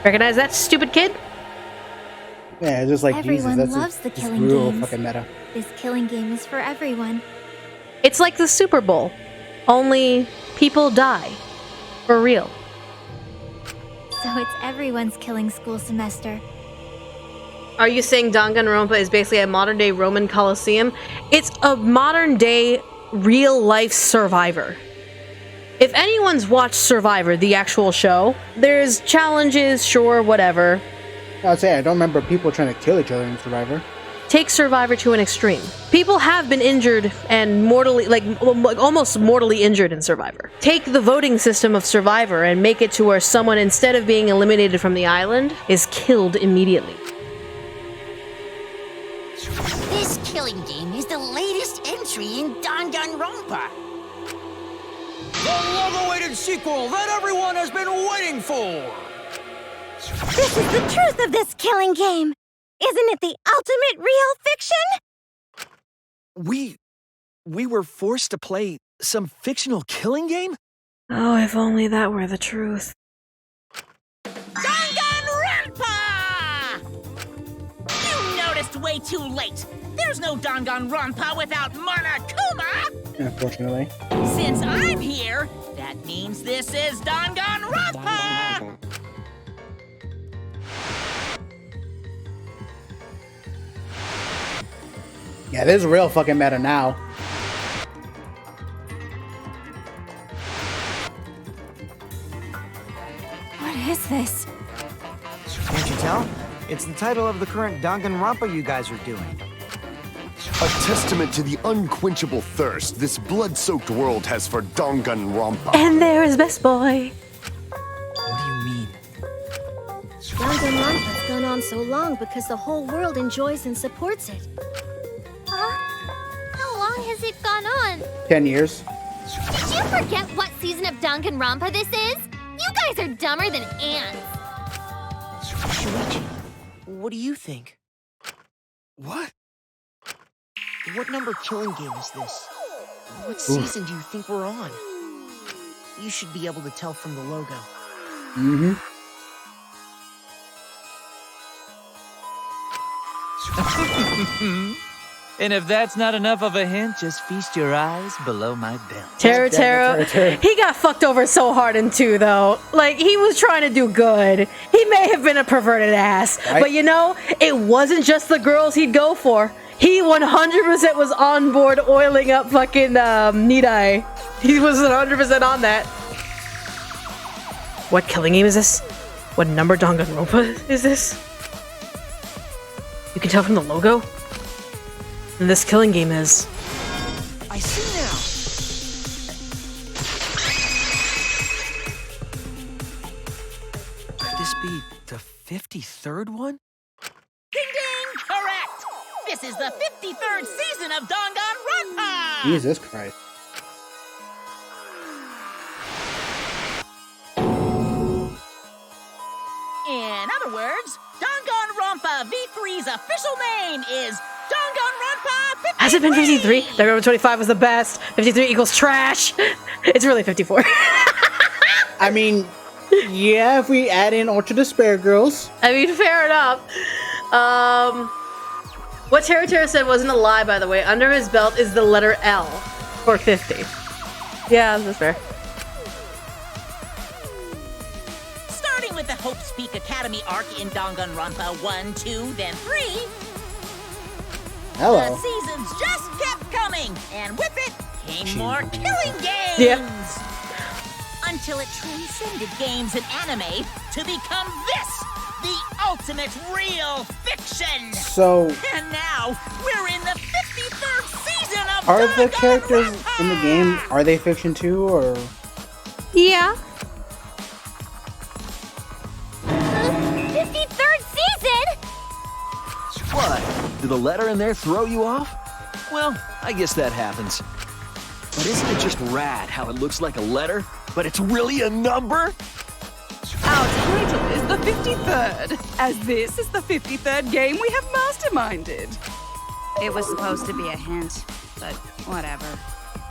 Recognize that stupid kid? Yeah, it's just like Everyone Jesus. loves the That's killing real games. fucking meta. This killing game is for everyone. It's like the Super Bowl, only people die. For real. So it's everyone's killing school semester. Are you saying DanganRonpa is basically a modern day Roman Colosseum? It's a modern day real life Survivor. If anyone's watched Survivor, the actual show, there's challenges, sure, whatever. I'd say I don't remember people trying to kill each other in Survivor. Take Survivor to an extreme. People have been injured and mortally, like almost mortally injured in Survivor. Take the voting system of Survivor and make it to where someone, instead of being eliminated from the island, is killed immediately. This killing game is the latest entry in DanganRonpa. The long-awaited sequel that everyone has been waiting for! This is the truth of this killing game! Isn't it the ultimate real fiction? We were forced to play some fictional killing game? Oh, if only that were the truth. DanganRonpa! You noticed way too late. There's no DanganRonpa without Monokuma! Unfortunately. Since I'm here, that means this is DanganRonpa! Yeah, this is real fucking meta now. What is this? Can't you tell? It's the title of the current DanganRonpa you guys are doing. A testament to the unquenchable thirst this blood-soaked world has for DanganRonpa. And there is Best Boy. What do you mean? DanganRonpa's gone on so long because the whole world enjoys and supports it. Huh? How long has it gone on? 10 years. Did you forget what season of DanganRonpa this is? You guys are dumber than ants. Shuichi, what do you think? What? What number killing game is this? What season do you think we're on? You should be able to tell from the logo. Mm-hmm. And if that's not enough of a hint, just feast your eyes below my belt. Taro. He got fucked over so hard in 2, though. Like, he was trying to do good. He may have been a perverted ass. Right. But you know, it wasn't just the girls he'd go for. He 100% was on board oiling up fucking Nidai. He was 100% on that. What killing game is this? What number DanganRonpa is this? You can tell from the logo? And this killing game is... I see now. Could this be the 53rd one? Ding ding! Correct! This is the 53rd season of DanganRonpa! Jesus Christ. In other words, DanganRonpa V3's official name is DanganRonpa 53! Has it been 53? The number 25 was the best. 53 equals trash. It's really 54. I mean, yeah, if we add in Ultra Despair Girls. I mean, fair enough. What Tara said wasn't a lie, by the way. Under his belt is the letter L for 50. Yeah, that's fair. Starting with the Hope's Peak Academy arc in DanganRonpa 1, 2, then 3. Hello. The seasons just kept coming, and with it came more killing games. Yep. Until it transcended games and anime to become this, the ultimate real fiction. So, And now we're in the 53rd season of are the characters in the game, are they fiction too, or? Yeah. 53rd season? What? Did the letter in there throw you off? Well, I guess that happens. But isn't it just rad how it looks like a letter, but it's really a number? Our title is the 53rd, as this is the 53rd game we have masterminded. It was supposed to be a hint, but whatever.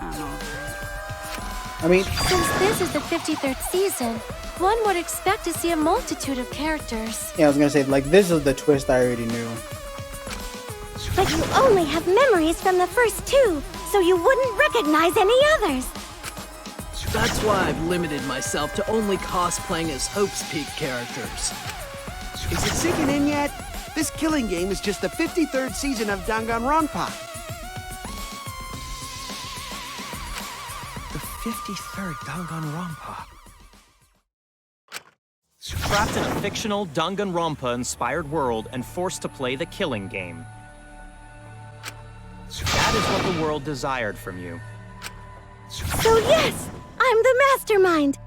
I'm over it. I mean, Since this is the 53rd season, One would expect to see a multitude of characters. Yeah, I was gonna say, like, this is the twist I already knew. But you only have memories from the first two, so you wouldn't recognize any others. That's why I've limited myself to only cosplaying as Hope's Peak characters. Is it sinking in yet? This killing game is just the 53rd season of DanganRonpa. The 53rd DanganRonpa. Trapped in a fictional DanganRonpa-inspired world and forced to play the killing game. That is what the world desired from you. So yes, I'm the mastermind.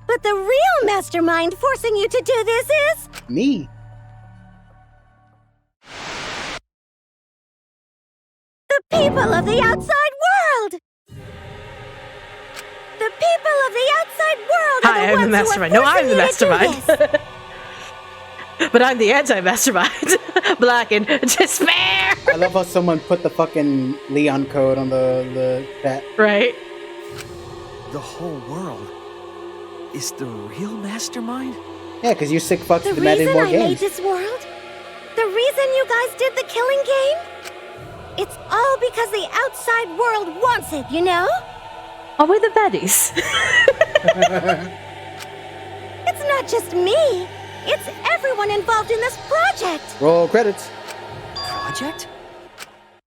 But the real mastermind forcing you to do this is... Me. The people of the outside world! The people of the outside world are Hi, the I'm the ones mastermind. who No, are I'm the forcing you to do mastermind. this. But I'm the anti-mastermind. Black in despair. I love how someone put the fucking Leon code on the chat. Right. The whole world is the real mastermind? Yeah, because you sick fucks The demanded reason more I made games. this world, the reason you guys did the killing game, it's all because the outside world wants it, you know? Are we the baddies? It's not just me. It's everyone involved in this project. Roll credits. Project?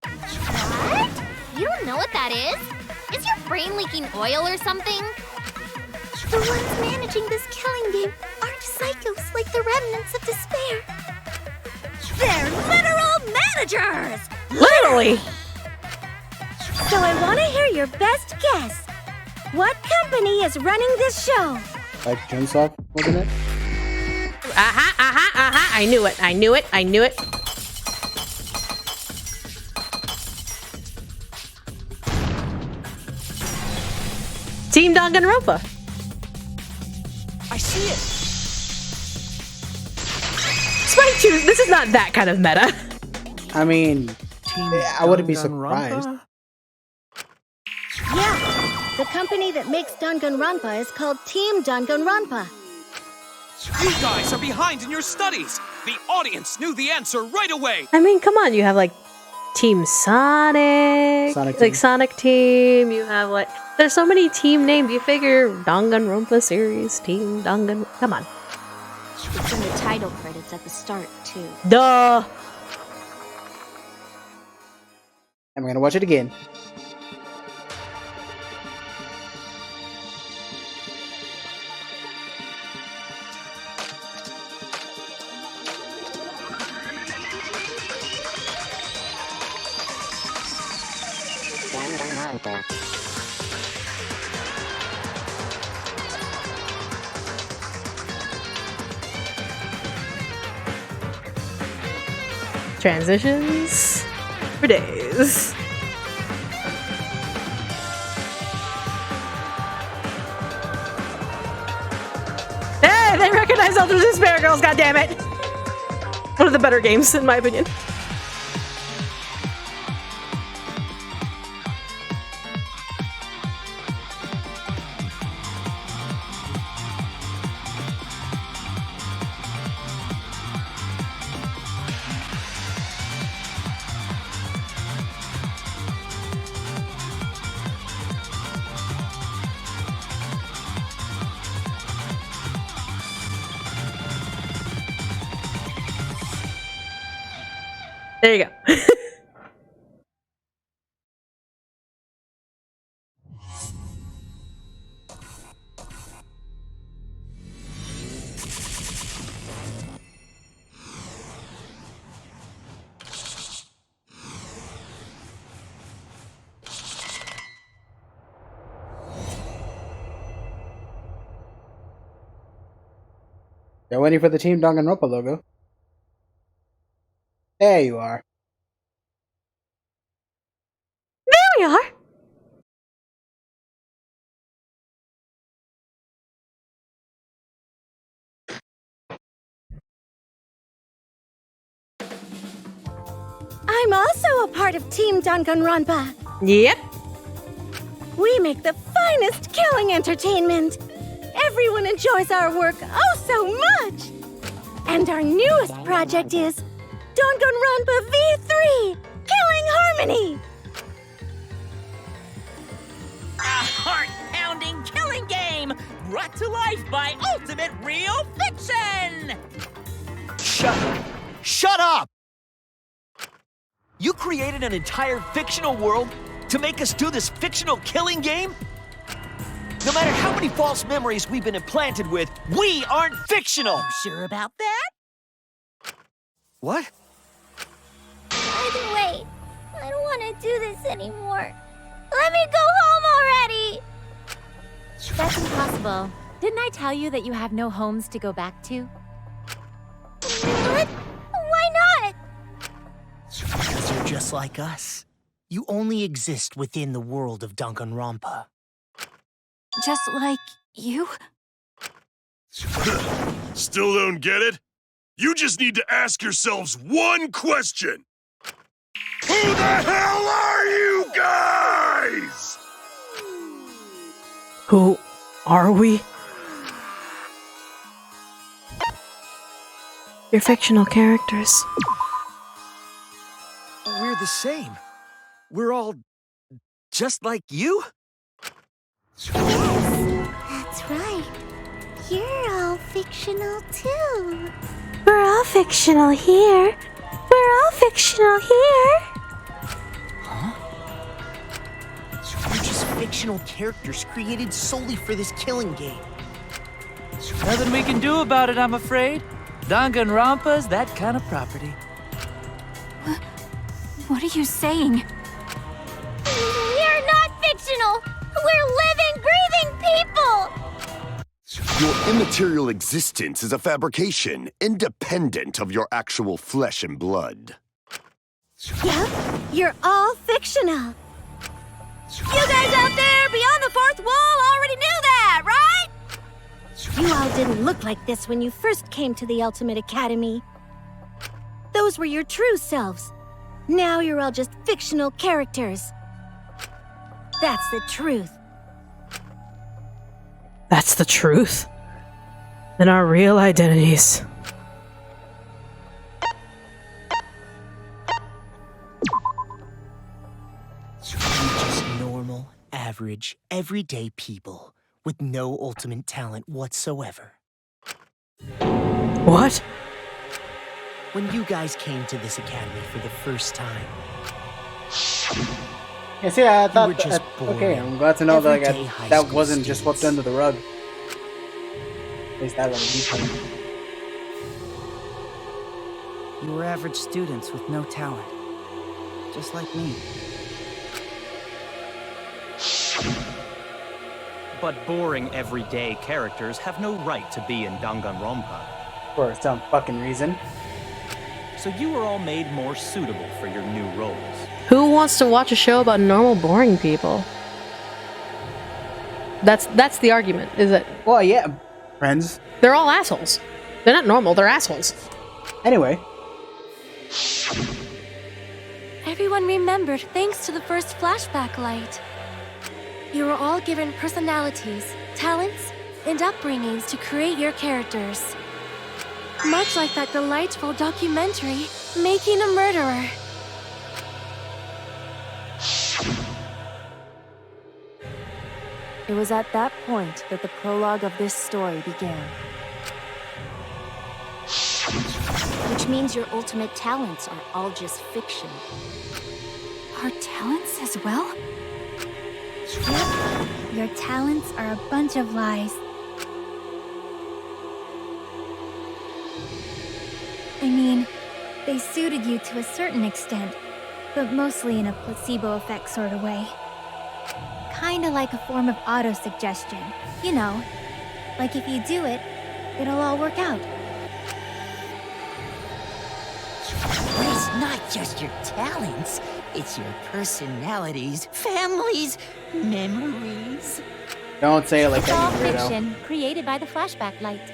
What? You don't know what that is? Is your brain leaking oil or something? The ones managing this killing game aren't psychos like the remnants of despair. They're literal managers! Literally! So I want to hear your best guess. What company is running this show? Like Junsoft, wasn't it? I knew it. I knew it. I knew it. Team DanganRonpa. I see it. Spike Choose. This is not that kind of meta. I mean, I wouldn't be DanganRonpa? surprised. Yeah, the company that makes DanganRonpa is called Team DanganRonpa. You guys are behind in your studies! The audience knew the answer right away! I mean, come on. You have like Team Sonic, Sonic like Team. Sonic Team. You have like there's so many team names. You figure DanganRonpa series, Team Dangan. Come on. It's in the title credits at the start, too. Duh. I'm gonna watch it again. Transitions for days. Hey, they recognize Elder Despair Girls, goddammit! One of the better games, in my opinion. There you go. They're waiting for the Team DanganRonpa logo. There you are. There we are. I'm also a part of Team DanganRonpa. Yep. We make the finest killing entertainment. Everyone enjoys our work oh so much! And our newest project is DanganRonpa V3, Killing Harmony! A heart-pounding killing game brought to life by Ultimate Real Fiction! Shut up! You created an entire fictional world to make us do this fictional killing game? No matter how many false memories we've been implanted with, we aren't fictional! Sure about that? What? By the way, I don't want to do this anymore. Let me go home already! That's impossible. Didn't I tell you that you have no homes to go back to? What? Why not? Because you're just like us. You only exist within the world of DanganRonpa. Just like you? Still don't get it? You just need to ask yourselves one question. Who the hell are you guys? Who are we? You're fictional characters. We're the same. We're all just like you? That's right. You're all fictional too. We're all fictional here. We're all fictional here. We're just fictional characters created solely for this killing game. Nothing we can do about it, I'm afraid. DanganRonpa's that kind of property. What are you saying? We're not fictional! We're living, breathing people! Your immaterial existence is a fabrication, independent of your actual flesh and blood. Yep, you're all fictional. You guys out there beyond the fourth wall already knew that, right? You all didn't look like this when you first came to the Ultimate Academy. Those were your true selves. Now you're all just fictional characters. That's the truth. That's the truth? Then our real identities. We're just normal, average, everyday people with no ultimate talent whatsoever. What? When you guys came to this academy for the first time, Yeah, see, I thought. were just Okay, boring, I'm glad to know that everyday high that school wasn't just swept under the rug. At least that little detail. You were average students with no talent. Just like me. But boring everyday characters have no right to be in DanganRonpa. For some fucking reason. So you were all made more suitable for your new roles. Who wants to watch a show about normal, boring people? That's the argument, is it? Well, yeah, friends. They're all assholes. They're not normal, they're assholes. Anyway. Everyone remembered thanks to the first flashback light. You were all given personalities, talents, and upbringings to create your characters. Much like that delightful documentary, Making a Murderer. It was at that point that the prologue of this story began. Which means your ultimate talents are all just fiction. Our talents as well? Yep, your talents are a bunch of lies. I mean, they suited you to a certain extent, but mostly in a placebo effect sort of way. Kinda like a form of auto-suggestion. You know, like if you do it, it'll all work out. But it's not just your talents, it's your personalities, families, memories. Don't say it like It's all that, you weirdo. fiction, created by the flashback light.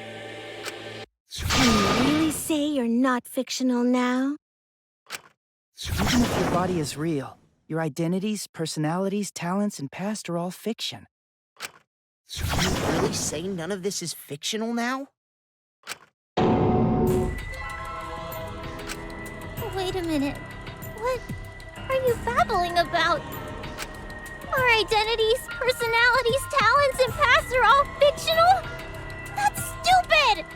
Can you really say you're not fictional now? Even if your body is real, your identities, personalities, talents, and past are all fiction. Can you really say none of this is fictional now? Wait a minute. What are you babbling about? Our identities, personalities, talents, and pasts are all fictional? That's stupid!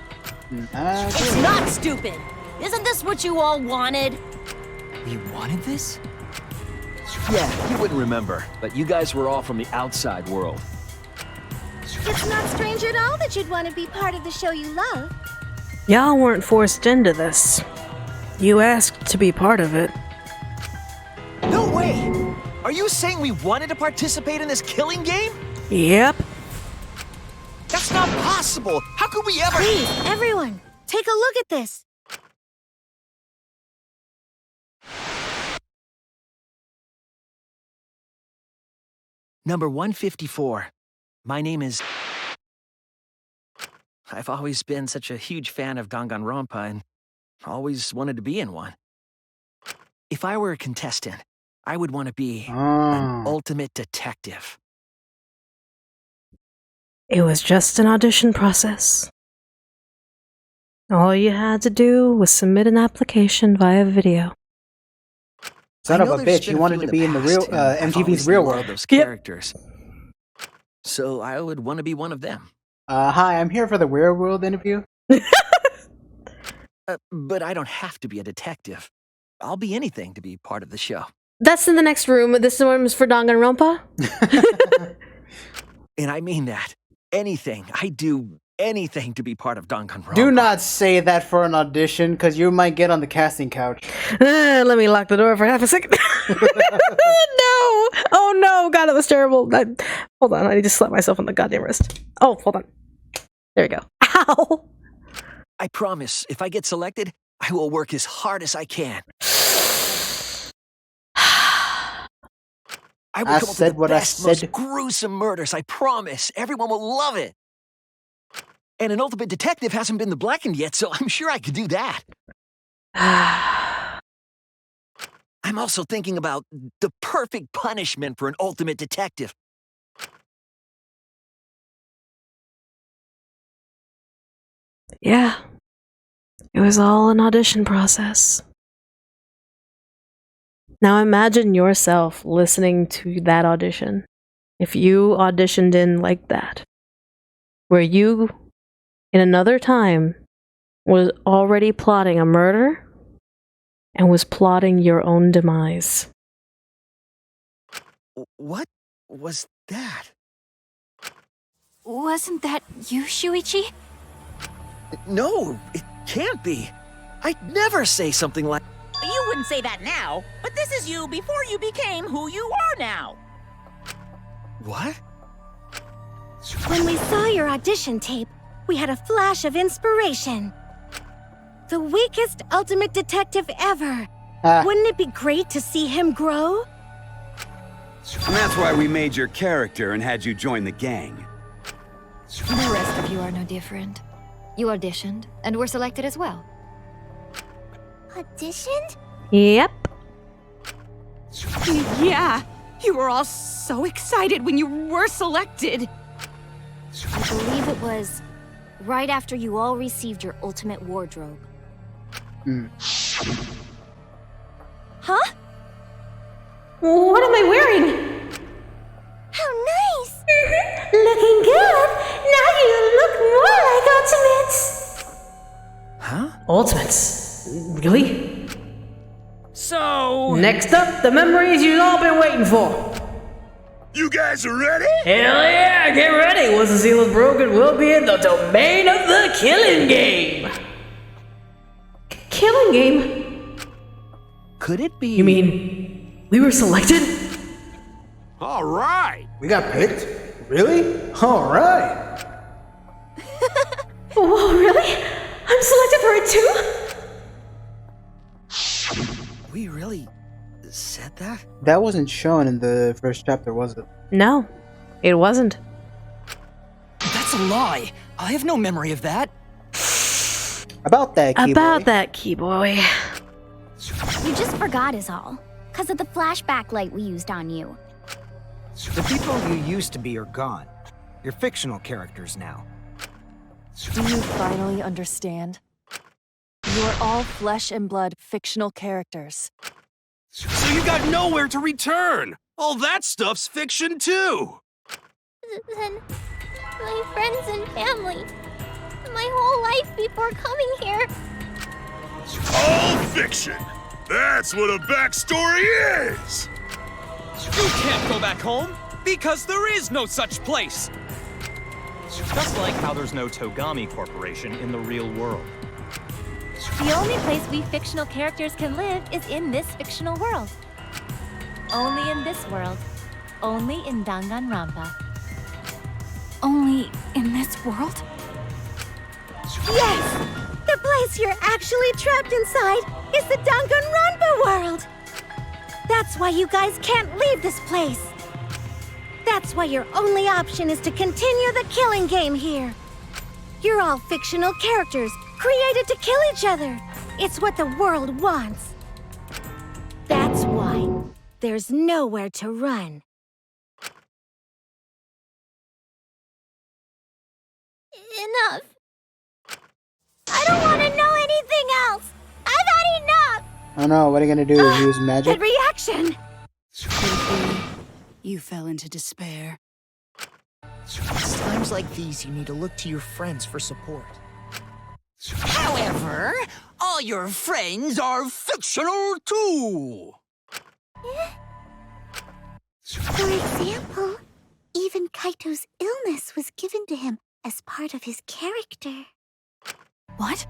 It's not stupid! Isn't this what you all wanted? We wanted this? Yeah, you wouldn't remember, but you guys were all from the outside world. It's not strange at all that you'd want to be part of the show you love. Y'all weren't forced into this. You asked to be part of it. No way! Are you saying we wanted to participate in this killing game? Yep. That's not possible! How could we ever— Please, everyone, take a look at this. Number 154. My name is... I've always been such a huge fan of DanganRonpa and always wanted to be in one. If I were a contestant, I would want to be an ultimate detective. It was just an audition process. All you had to do was submit an application via video. Son of a bitch, you wanted to be in the real MTV's Real World. Those characters. So I would want to be one of them. Hi, I'm here for the Real World interview. But I don't have to be a detective. I'll be anything to be part of the show. That's in the next room. This one was for DanganRonpa. And I mean that. Anything. I do anything to be part of DanganRonpa. Do not say that for an audition, because you might get on the casting couch. Let me lock the door for half a second. No! Oh no! God, it was terrible. Hold on, I need to slap myself on the goddamn wrist. Oh, hold on. There we go. Ow! I promise, if I get selected, I will work as hard as I can. I will come up with the best, most gruesome murders, I promise. Everyone will love it. And an ultimate detective hasn't been the blackened yet, so I'm sure I could do that. I'm also thinking about the perfect punishment for an ultimate detective. Yeah. It was all an audition process. Now imagine yourself listening to that audition. If you auditioned in like that, where you, in another time, was already plotting a murder and was plotting your own demise. What was that? Wasn't that you, Shuichi? No, it can't be. I'd never say something like... You wouldn't say that now, but this is you before you became who you are now. What? When we saw your audition tape, we had a flash of inspiration. The weakest ultimate detective ever. Wouldn't it be great to see him grow? And that's why we made your character and had you join the gang. The rest of you are no different. You auditioned, and were selected as well. Auditioned? Yep. Yeah, you were all so excited when you were selected. I believe it was right after you all received your ultimate wardrobe. Huh? What am I wearing? How nice! Looking good! Now you look more like Ultimates! Huh? Ultimates? Really? So... Next up, the memories you've all been waiting for. You guys are ready? Hell yeah, get ready! Once the seal is broken, we'll be in the domain of the killing game! Killing game? Could it be... You mean, we were selected? All right. We got picked? Really? All right. Whoa, really? I'm selected for it too? We really said that? That wasn't shown in the first chapter, was it? No, it wasn't. That's a lie. I have no memory of that. About that, key About boy. that, key boy. You just forgot is all. Because of the flashback light we used on you. The people you used to be are gone. You're fictional characters now. Do you finally understand? You are all flesh and blood fictional characters. So you got nowhere to return! All that stuff's fiction too! Then my friends and family, my whole life before coming here. All fiction! That's what a backstory is! You can't go back home, because there is no such place! Just like how there's no Togami Corporation in the real world. The only place we fictional characters can live is in this fictional world. Only in this world. Only in DanganRonpa. Only in this world? Yes! The place you're actually trapped inside is the DanganRonpa world! That's why you guys can't leave this place! That's why your only option is to continue the killing game here! You're all fictional characters, created to kill each other! It's what the world wants! That's why there's nowhere to run. Enough! I don't want to know anything else! I've had enough! Oh no, what are you gonna do? Use magic? That reaction! You fell into despair. It's times like these you need to look to your friends for support. However, all your friends are fictional too! For example, even Kaito's illness was given to him as part of his character. What?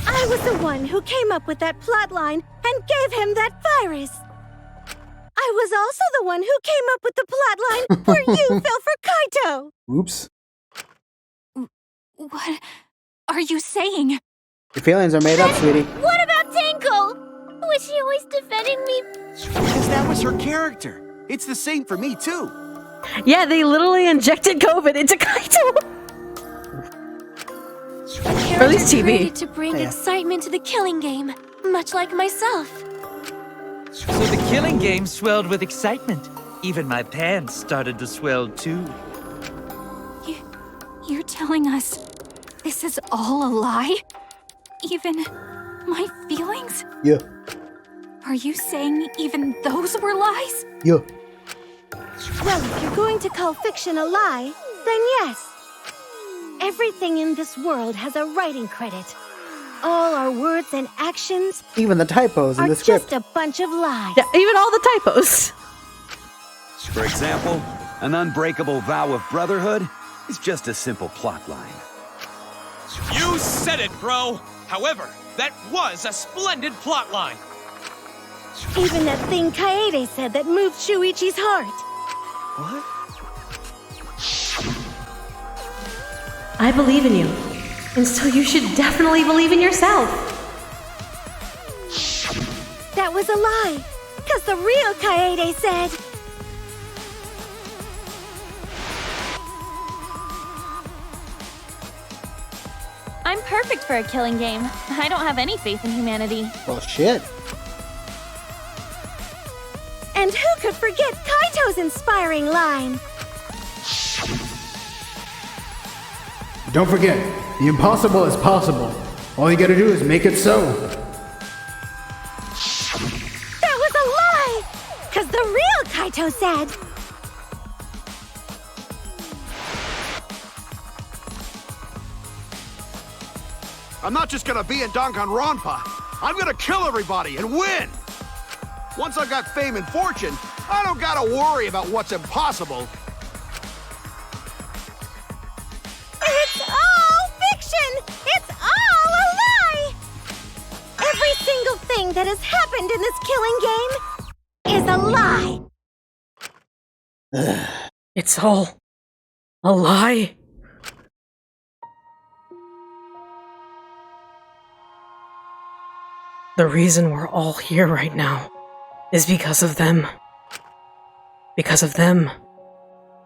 I was the one who came up with that plotline and gave him that virus. I was also the one who came up with the plotline where you fell for Kaito. Oops. What are you saying? Your feelings are made up, sweetie. What about Tinkle? Was she always defending me? Because that was her character. It's the same for me, too. Yeah, they literally injected COVID into Kaito. Or at least TV. Created to bring excitement to the killing game, much like myself. So the killing game swelled with excitement. Even my pants started to swell too. You're telling us this is all a lie? Even my feelings? Yeah. Are you saying even those were lies? Yeah. Well, if you're going to call fiction a lie, then yes. Everything in this world has a writing credit. All our words and actions Even the typos in are the script. just a bunch of lies. Yeah, even all the typos. For example, an unbreakable vow of brotherhood is just a simple plot line. You said it, bro! However, that was a splendid plotline! Even that thing Kaede said that moved Shuichi's heart. What? I believe in you. And so you should definitely believe in yourself. That was a lie, because the real Kaede said... I'm perfect for a killing game. I don't have any faith in humanity. Well, shit. And who could forget Kaito's inspiring line? Don't forget, the impossible is possible. All you gotta do is make it so. That was a lie! Because the real Kaito said... I'm not just gonna be in DanganRonpa. I'm gonna kill everybody and win! Once I got fame and fortune, I don't gotta worry about what's impossible. It's all fiction! It's all a lie! Every single thing that has happened in this killing game is a lie! It's all a lie. The reason we're all here right now is because of them. Because of them,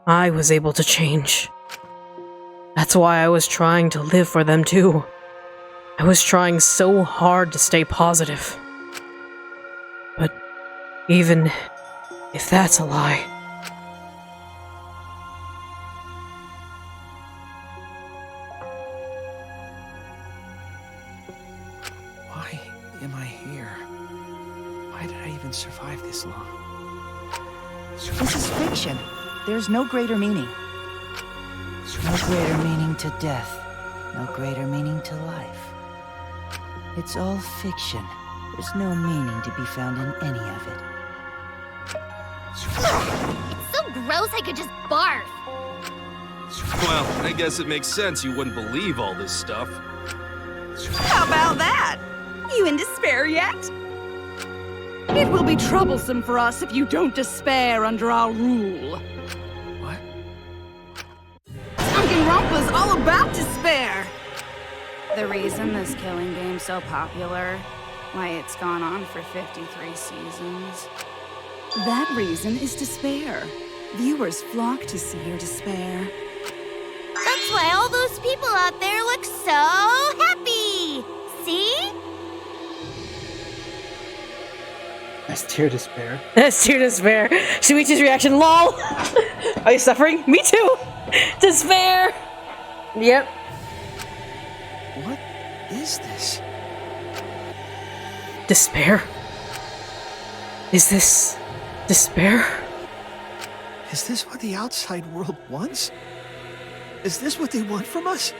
I was able to change. That's why I was trying to live for them too. I was trying so hard to stay positive. But even if that's a lie, even survive this long. This is fiction. There's no greater meaning. No greater meaning to death. No greater meaning to life. It's all fiction. There's no meaning to be found in any of it. It's so gross I could just barf. Well, I guess it makes sense you wouldn't believe all this stuff. How about that? You in despair yet? It will be troublesome for us if you don't despair under our rule. What? DanganRonpa's all about despair! The reason this killing game's so popular, why it's gone on for 53 seasons. That reason is despair. Viewers flock to see your despair. That's why all those people out there look so happy. See? That's tear despair. That's tear despair. Shuichi's reaction, lol. Are you suffering? Me too. Despair. Yep. What is this? Despair? Is this despair? Is this what the outside world wants? Is this what they want from us?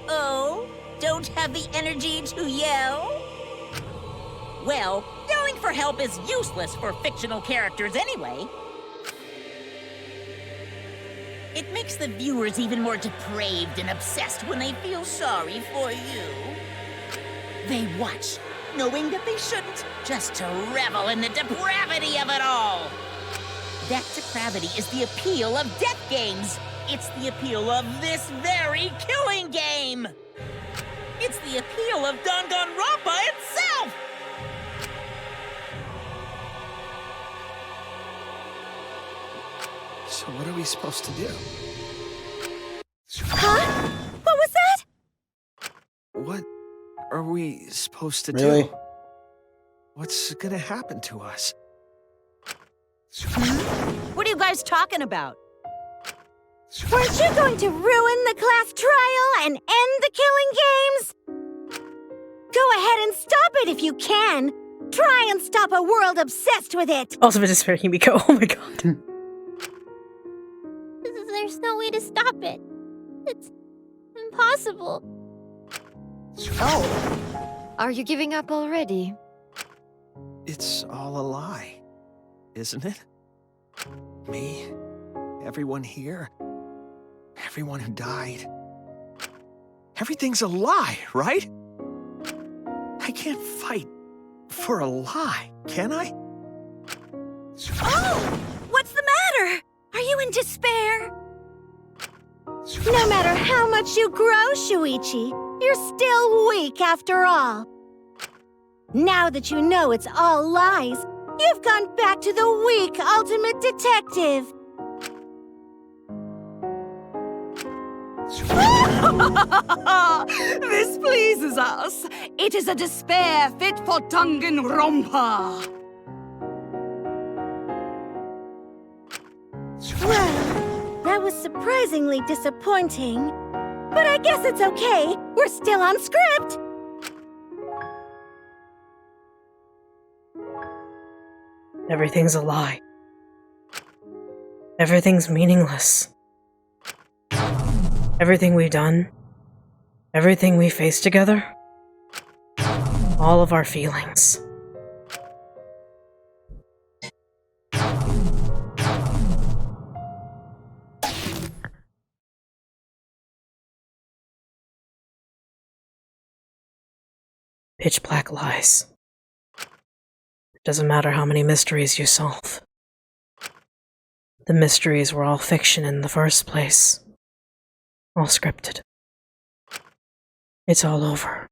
Oh, don't have the energy to yell? Well, yelling for help is useless for fictional characters anyway. It makes the viewers even more depraved and obsessed when they feel sorry for you. They watch, knowing that they shouldn't, just to revel in the depravity of it all. That depravity is the appeal of death games. It's the appeal of this very killing game. It's the appeal of DanganRonpa itself. So what are we supposed to do? Huh? What was that? What are we supposed to Really? do? What's gonna happen to us? What are you guys talking about? Weren't you going to ruin the class trial and end the killing games? Go ahead and stop it if you can. Try and stop a world obsessed with it. Also, despair, Himiko. Oh my god. There's no way to stop it. It's impossible. Oh. Are you giving up already? It's all a lie, isn't it? Me, everyone here, everyone who died. Everything's a lie, right? I can't fight for a lie, can I? Oh! What's the matter? Are you in despair? No matter how much you grow, Shuichi, you're still weak after all. Now that you know it's all lies, you've gone back to the weak ultimate detective. This pleases us. It is a despair fit for DanganRonpa. Well, that was surprisingly disappointing. But I guess it's okay. We're still on script. Everything's a lie. Everything's meaningless. Everything we've done, everything we faced together, all of our feelings. Pitch black lies. It doesn't matter how many mysteries you solve. The mysteries were all fiction in the first place. All scripted. It's all over.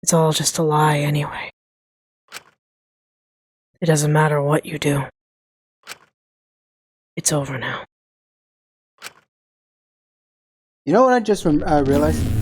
It's all just a lie anyway. It doesn't matter what you do. It's over now. You know what I just realized?